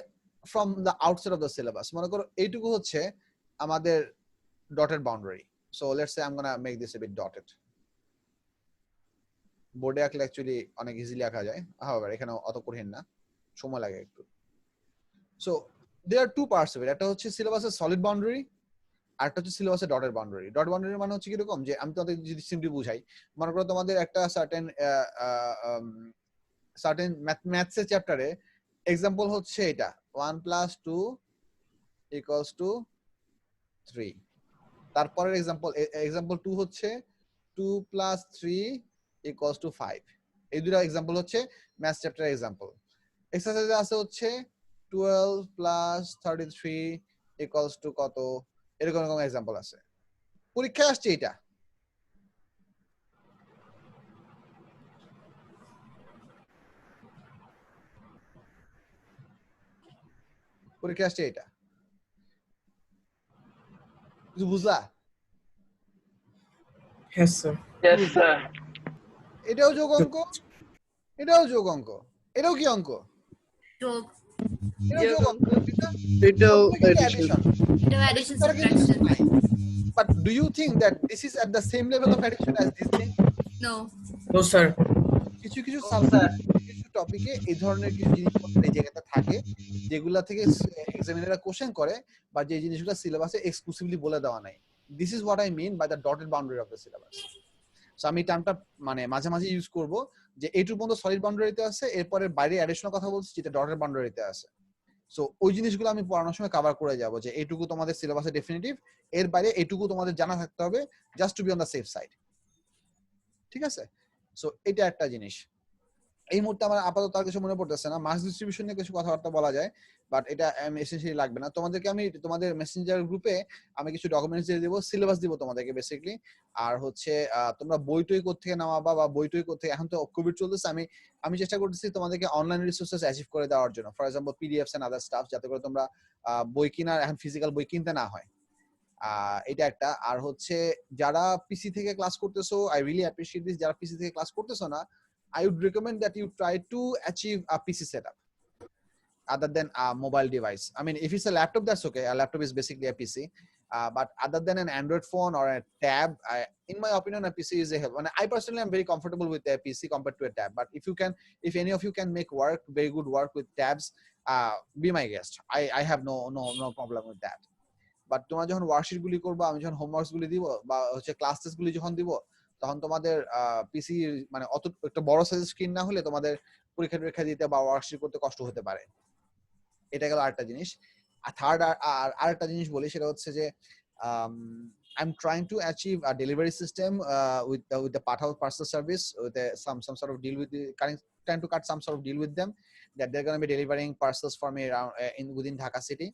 Speaker 1: from the outside of the syllabus. মনে করো এইটুকু হচ্ছে আমাদের dotted boundary. So let's say I'm gonna make this a bit dotted. বোর্ডে আঁকলে অ্যাকচুয়ালি অনেক ইজিলি আঁকা যায়, however এখানে অত কঠিন না, সময় লাগে একটু। So there are two parts of it. একটা হচ্ছে সিলেবাসের সলিড বাউন্ডারি, আর একটা হচ্ছে সিলেবাসের ডটেড বাউন্ডারি। ডট বাউন্ডারি মানে হচ্ছে কিরকম, যে আমি তোমাদের যদি সিম্পলি বুঝাই, মনে করো তোমাদের একটা সার্টেন ম্যাথসের চ্যাপ্টারে এক্সাম্পল হচ্ছে এটা 1 + 2 = 3। তারপরের এক্সাম্পল 2 হচ্ছে 2 + 3 = 5। এই দুটো এক্সাম্পল হচ্ছে ম্যাথস চ্যাপ্টারের এক্সাম্পল। এক্সারসাইজে আছে হচ্ছে 12 + 33 = কত, এরকম এক্সাম্পল আছে। পরীক্ষায় আসছে এটা। পরীক্ষায় আসছে এটা। কিছু বুঝলা?
Speaker 5: Yes, sir. Yes, sir.
Speaker 1: এটাও যোগ অঙ্ক, এটাও যোগ অঙ্ক, এটাও কি অঙ্ক?
Speaker 4: যোগ।
Speaker 1: এটাও যোগ অঙ্ক, ঠিক না?
Speaker 5: এটাও
Speaker 1: addition.
Speaker 4: এটাও addition subtraction।
Speaker 1: But do you think that this is at the same level of addition as this thing?
Speaker 4: No.
Speaker 5: No, sir.
Speaker 1: কিছু সাবজেক্ট, কিছু টপিকে এই ধরনের কিছু জিনিসপত্র এই জায়গাতে থাকে যেগুলা থেকে এক্সামিনাররা কোশ্চেন করে, বা যে জিনিসগুলো সিলেবাসে এক্সক্লুসিভলি বলে দেওয়া নাই। This is what I mean by the dotted boundary of the syllabus. So আমি টার্মটা মানে মাঝে মাঝে ইউজ করব যে এইটুকু পর্যন্ত সলিড বাউন্ডারিতে আছে, এরপরে বাইরে অ্যাডিশনাল কথা বলছি যেটা ডটেড বাউন্ডারিতে আছে। সো ওই জিনিসগুলো আমি পড়ানোর সময় কভার করে যাব যে এইটুকু তোমাদের সিলেবাসে ডেফিনিটিভ, এর বাইরে এইটুকু তোমাদের জানা থাকতে হবে just to be on the safe side. ঠিক আছে? সো এটা একটা জিনিস। এই মুহূর্তে আমার আপাতত আর কিছু মনে পড়তেছে না। মাস ডিস্ট্রিবিউশন নিয়ে কিছু কথাবার্তা বলা যায়, বাট এটা এসেনশিয়ালি লাগবে না। তোমাদেরকে আমি তোমাদের মেসেঞ্জার গ্রুপে আমি কিছু ডকুমেন্টস দিয়ে দেবো, সিলেবাস দিব তোমাদেরকে বেসিক্যালি। আর হচ্ছে তোমরা বই টই কোত্থেকে নামাবা বা বই টই কোত্থেকে, এখন তো কোভিড চলতেছে, আমি চেষ্টা করতেছি তোমাদেরকে অনলাইন রিসোর্সেস অ্যাচিভ করে দেওয়ার জন্য, for example PDFs and other stuff, যাতে করে তোমরা বই কিনার এখন ফিজিক্যাল বই কিনতে না হয়। এটা একটা। আর হচ্ছে যারা পিসি থেকে ক্লাস করতেছো, আই রিয়েলি অ্যাপ্রিশিয়েট দিস। যারা পিসি থেকে ক্লাস করতেছো না, I would recommend that you try to achieve a PC setup other than a mobile device. I mean, if it's a laptop, that's okay. A laptop is basically a PC. But other than an Android phone or a tab, in my opinion, a PC is a help. And I personally am very comfortable with a PC compared to a tab. But if any of you can make very good work with tabs, be my guest. I have no problem with that. But তোমরা যখন worksheet গুলি করবা, আমি যখন homeworks গুলি দিব বা হচ্ছে ক্লাস টেস্ট গুলি যখন দিব, তখন তোমাদের পিসি মানে অত একটা বড় সাইজের স্ক্রিন না হলে তোমাদের পরীক্ষা দিতে বা ওয়ার্কশিট করতে কষ্ট হতে পারে। এটা গেল আরেকটা জিনিস। আর থার্ড আরেকটা জিনিস বলি, সেটা হচ্ছে যে I'm trying to achieve a delivery system with the Pathao parcel service, with some sort of deal with trying to cut some sort of deal with them that they're going to be delivering parcels for me around within Dhaka city.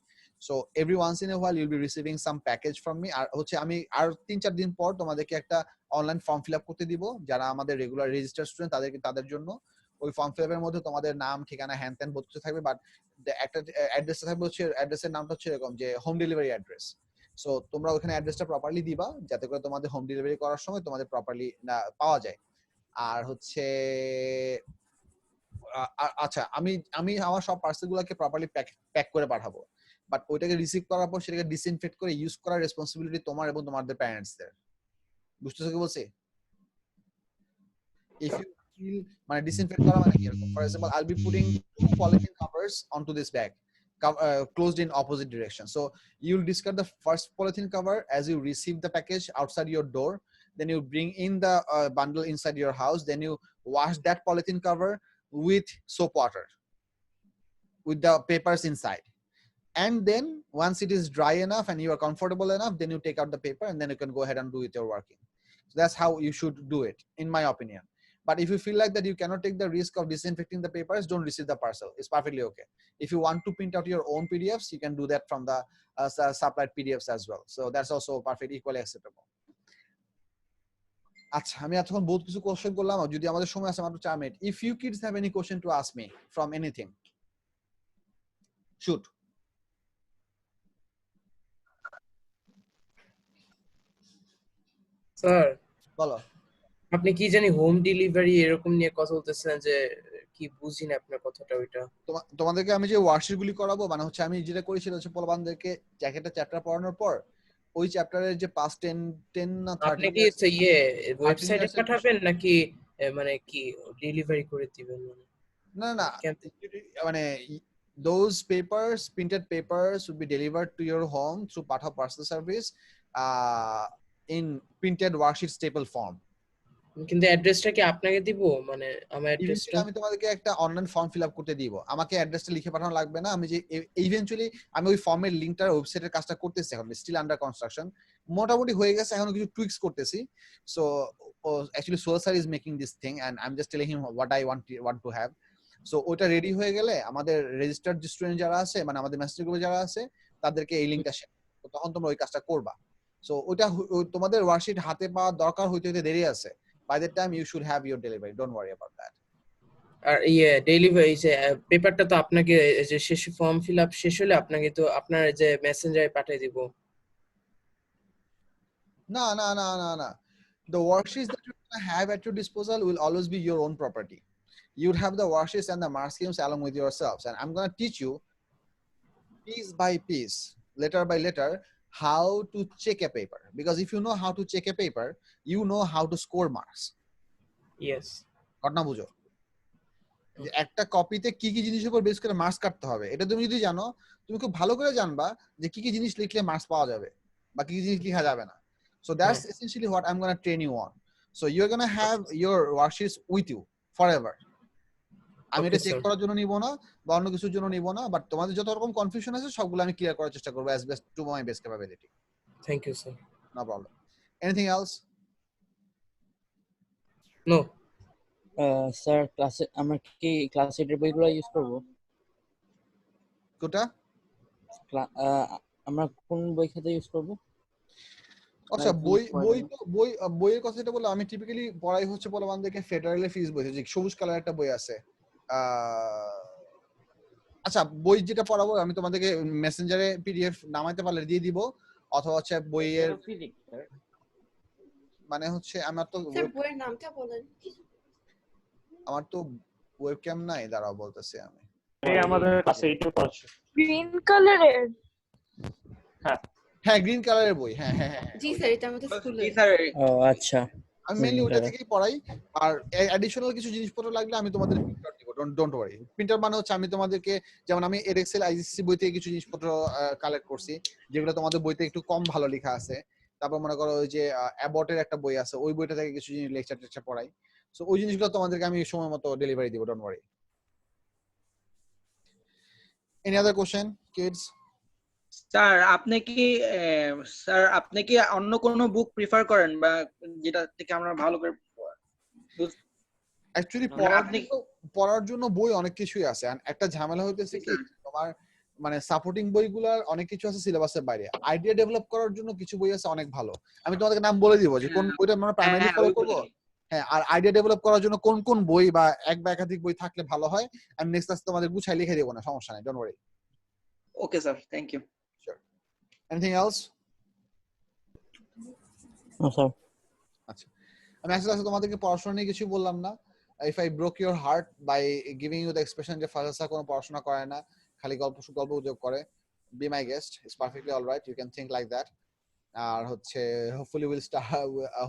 Speaker 1: So every once in a while you'll be receiving some package from me. আর হচ্ছে আমি আর 3-4 দিন পর তোমাদেরকে একটা online form fill up করতে দিব, যারা আমাদের রেগুলার রেজিস্টার স্টুডেন্ট তাদের জন্য। ওই ফর্ম ফিল আপের মধ্যে তোমাদের নাম, ঠিকানা, হ্যান ত্যান বহুত কিছু থাকবে, বাট একটা অ্যাড্রেস থাকবে, হচ্ছে অ্যাড্রেসের নামটা হচ্ছে এরকম যে হোম ডেলিভারি অ্যাড্রেস। সো তোমরা ওখানে অ্যাড্রেসটা প্রপারলি দিবা, যাতে করে তোমাদের হোম ডেলিভারি করার সময় তোমাদের প্রপারলি পাওয়া যায়। আর হচ্ছে আচ্ছা, আমি আমার সব পার্সেলগুলোকে প্রপারলি প্যাক করে পাঠাবো, বাট ওইটাকে রিসিভ করার পর সেটাকে ডিসইনফেক্ট করে ইউজ করার রেসপন্সিবিলিটি তোমার এবং তোমাদের প্যারেন্টসদের। বুঝতেছো কি বলছি? If you feel মানে disinfect করা মানে কি, for example I'll be putting 2 polythene covers onto this bag, closed in opposite direction. So you'll discard the first polythene cover as you receive the package outside your door, then you bring in the bundle inside your house, then you wash that polythene cover with soap water with the papers inside, and then once it is dry enough and you are comfortable enough, then you take out the paper and then you can go ahead and do it your working. So that's how you should do it, in my opinion. But if you feel like that you cannot take the risk of disinfecting the papers, don't receive the parcel. It's perfectly okay. If you want to print out your own PDFs, you can do that from the supplied PDFs as well. So that's also perfectly equally acceptable. আচ্ছা, আমি এতক্ষণ বহুত কিছু question করলাম, যদি আমাদের সময় আছে মাত্র 4 minute. If you kids have any question to ask me from anything, shoot.
Speaker 5: Sir,
Speaker 1: বলো।
Speaker 5: আপনি কি জানি হোম ডেলিভারি এরকম নিয়ে কথা বলতেছেন, যে কি বুঝি না আপনার কথাটা। ওইটা
Speaker 1: তোমাদেরকে আমি যে ওয়ার্কশিট গুলি করাবো, মানে হচ্ছে আমি যেটা করি সেটা হচ্ছে পোলাপানদেরকে একটা চ্যাপ্টার পড়ানোর পর ওই চ্যাপ্টারের যে পাস্ট 10 না 30
Speaker 5: আপনি কি ওয়েবসাইটে পাঠাবেন নাকি মানে কি ডেলিভারি করে দিবেন?
Speaker 1: না মানে those papers, printed papers would be delivered to your home through Pathao parcel service in printed worksheet staple form.
Speaker 5: কিন্তু অ্যাড্রেসটা কি আপনাকে দিব? মানে আমার অ্যাড্রেসটা
Speaker 1: আমি তোমাদেরকে একটা অনলাইন ফর্ম ফিল আপ করতে দিব, আমাকে অ্যাড্রেসটা লিখে পাঠানো লাগবে না। আমি যে ইভেন্চুয়ালি আমি ওই ফর্মের লিংকটার ওয়েবসাইটের কাজটা করতেছি, এখন স্টিল আন্ডার কনস্ট্রাকশন, মোটামুটি হয়ে গেছে, এখন কিছু টুইকস করতেছি। So actually Sohel sir is making this thing and I am just telling him what I want to have. So ওটা রেডি হয়ে গেলে আমাদের রেজিস্টার্ড যে স্টুডেন্ট যারা আছে, মানে আমাদের মেসেজ গ্রুপে যারা আছে, তাদেরকে এই লিংকটা শেয়ার করব, তখন তোমরা ওই কাজটা করবা। সো ওটা তোমাদের ওয়ার্কশিট হাতে পাওয়ার দরকার হইতে দেরি আছে। By that time you should have your delivery, don't worry about that.
Speaker 5: আর ডেলিভারি যে পেপারটা তো আপনাকে যে শেষ ফর্ম ফিল আপ শেষ হলে আপনাকে তো আপনার যে মেসেঞ্জারে পাঠিয়ে দিব।
Speaker 1: No. The worksheets that you're going to have at your disposal will always be your own property. You'd have the worksheets and the mark schemes along with yourselves, and I'm going to teach you piece by piece, letter by letter, how to check a paper. Because if you know how to check a paper, you know how to score marks.
Speaker 5: Yes.
Speaker 1: ঘটনা বুঝো, যে একটা কপিতে কি কি জিনিসের উপর base করে মার্কস কাটতে হবে, এটা তুমি যদি জানো, তুমি খুব ভালো করে জানবা যে কি কি জিনিস লিখলে মার্কস পাওয়া যাবে বা কি কি জিনিস লেখা যাবে না। So that's essentially what I'm going to train you on. So you're gonna have your worksheets with you forever. আমি
Speaker 5: Okay,
Speaker 1: এটা চেক
Speaker 5: sir.
Speaker 1: করার জন্য নিব না বা অন্য কিছুর জন্য নিব না, বাট তোমাদের যত রকম কনফিউশন আছে সবগুলো আমি ক্লিয়ার করার চেষ্টা করব as best to my best capability.
Speaker 5: Thank you, sir.
Speaker 1: No problem. Anything else?
Speaker 5: No.
Speaker 3: Sir ক্লাসে আমরা কি ক্লাস 8 এর বইগুলো ইউজ করব?
Speaker 1: কোটা?
Speaker 3: আমরা কোন বই খাতা ইউজ করব?
Speaker 1: আচ্ছা
Speaker 3: কি
Speaker 1: বই
Speaker 3: পড়েন?
Speaker 1: বই তো বইয়ের কথা যেটা বললাম আমি টিপিক্যালি পড়াই হচ্ছে পোলাপানদেরকে ফেডারেলের ফিজ বই, যে সবুজ কালার একটা বই আছে। আচ্ছা বই যেটা পড়াবো আমি তোমাদেরকে মেসেঞ্জারে পিডিএফ নামাইতে পারলে দিয়ে দিব, অথবা হচ্ছে বইয়ের মানে হচ্ছে আমার তো
Speaker 7: বইয়ের নামটা বলেন।
Speaker 1: আমার তো ওয়েবক্যাম নাই, দাঁড়াও বলতেছি আমি।
Speaker 8: আমাদের ক্লাস 8 এ পড়াচ্ছে।
Speaker 2: গ্রিন কালারের?
Speaker 1: হ্যাঁ গ্রিন কালারের বই, হ্যাঁ হ্যাঁ হ্যাঁ
Speaker 7: জি স্যার, এটা আমাদের স্কুলে।
Speaker 6: জি স্যার।
Speaker 3: ও আচ্ছা।
Speaker 1: আমি মেইনলি ওটা থেকেই পড়াই, আর অ্যাডিশনাল কিছু জিনিসপত্র লাগলে আমি তোমাদের প্রিন্টার দিব, ডোন্ট ওয়ারি। প্রিন্টার মানে হচ্ছে আমি তোমাদেরকে, যেমন আমি এডএক্সেল আইজিসি বই থেকে কিছু জিনিসপত্র কালেক্ট করছি যেগুলো তোমাদের বইতে একটু কম ভালো লেখা আছে। তারপর মনে করো ওই যে অ্যাবটের একটা বই আছে, ওই বইটা থেকে কিছু জিনিস লেকচার টেকচার পড়াই। সো ওই জিনিসগুলো তোমাদেরকে আমি সময় মতো ডেলিভারি দিব, don't worry. Any other question kids?
Speaker 6: Sir আপনি কি অন্য কোনো বুক প্রিফার করেন বা যেটা থেকে আমরা ভালো করে
Speaker 1: অ্যাকচুয়ালি পড়ার জন্য বই অনেক কিছুই আছে, একটা ঝামেলা হইতেছে কি তোমার মানে সাপোর্টিং বইগুলার অনেক কিছু আছে সিলেবাসের বাইরে। আইডিয়া ডেভেলপ করার জন্য কিছু বই আছে অনেক ভালো, আমি তোমাদেরকে নাম বলে দিব যে কোন বইটা আমরা প্রাইমারি ফলো করব। হ্যাঁ, আর আইডিয়া ডেভেলপ করার জন্য কোন কোন বই বা এক বা একাধিক বই থাকলে ভালো হয় আমি নেক্সট ক্লাসে তোমাদের গুছাই লিখে দেব, না সমস্যা নাই, don't worry.
Speaker 6: Okay sir, thank you.
Speaker 1: Anything else?
Speaker 3: Sir
Speaker 1: আচ্ছা, আমি আসলে তোমাদেরকে পড়াশোনা নিয়ে কিছু বললাম না। If I broke your heart by giving you the expression যে ফাজাসা কোনো পড়াশোনা করে না, খালি গল্প উদ্যোগ করে, be my guest, it's perfectly alright, you can think like that. আর হচ্ছে হোপফুলি উইল স্টার্ট,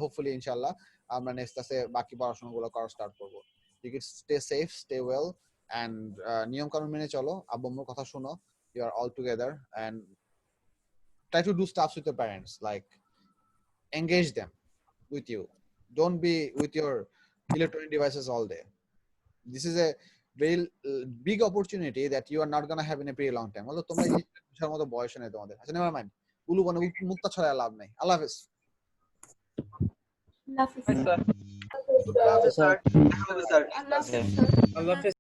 Speaker 1: হোপফুলি ইনশাআল্লাহ আমরা নেক্সট ক্লাসে বাকি পড়াশোনাগুলো করা স্টার্ট করব। You can stay safe, stay well, and নিয়ম কানুন মেনে চলো, আব্বু আম্মুর কথা শোনো, you are all together, and try to do stuff with your parents, like engage them with you. Don't be with your electronic devices all day. This is a very big opportunity that you are not going to have in a pretty long time. Although তোমরা এই বুঝার মতো বয়স নেই তোমাদের, আচ্ছা never mind, উলু বনে মুক্তা ছড়ায় লাভ নাই। আল্লাহ হাফেজ।
Speaker 6: স্যার
Speaker 3: স্যার
Speaker 6: স্যার
Speaker 7: আল্লাহ হাফেজ স্যার।
Speaker 5: আল্লাহ হাফেজ।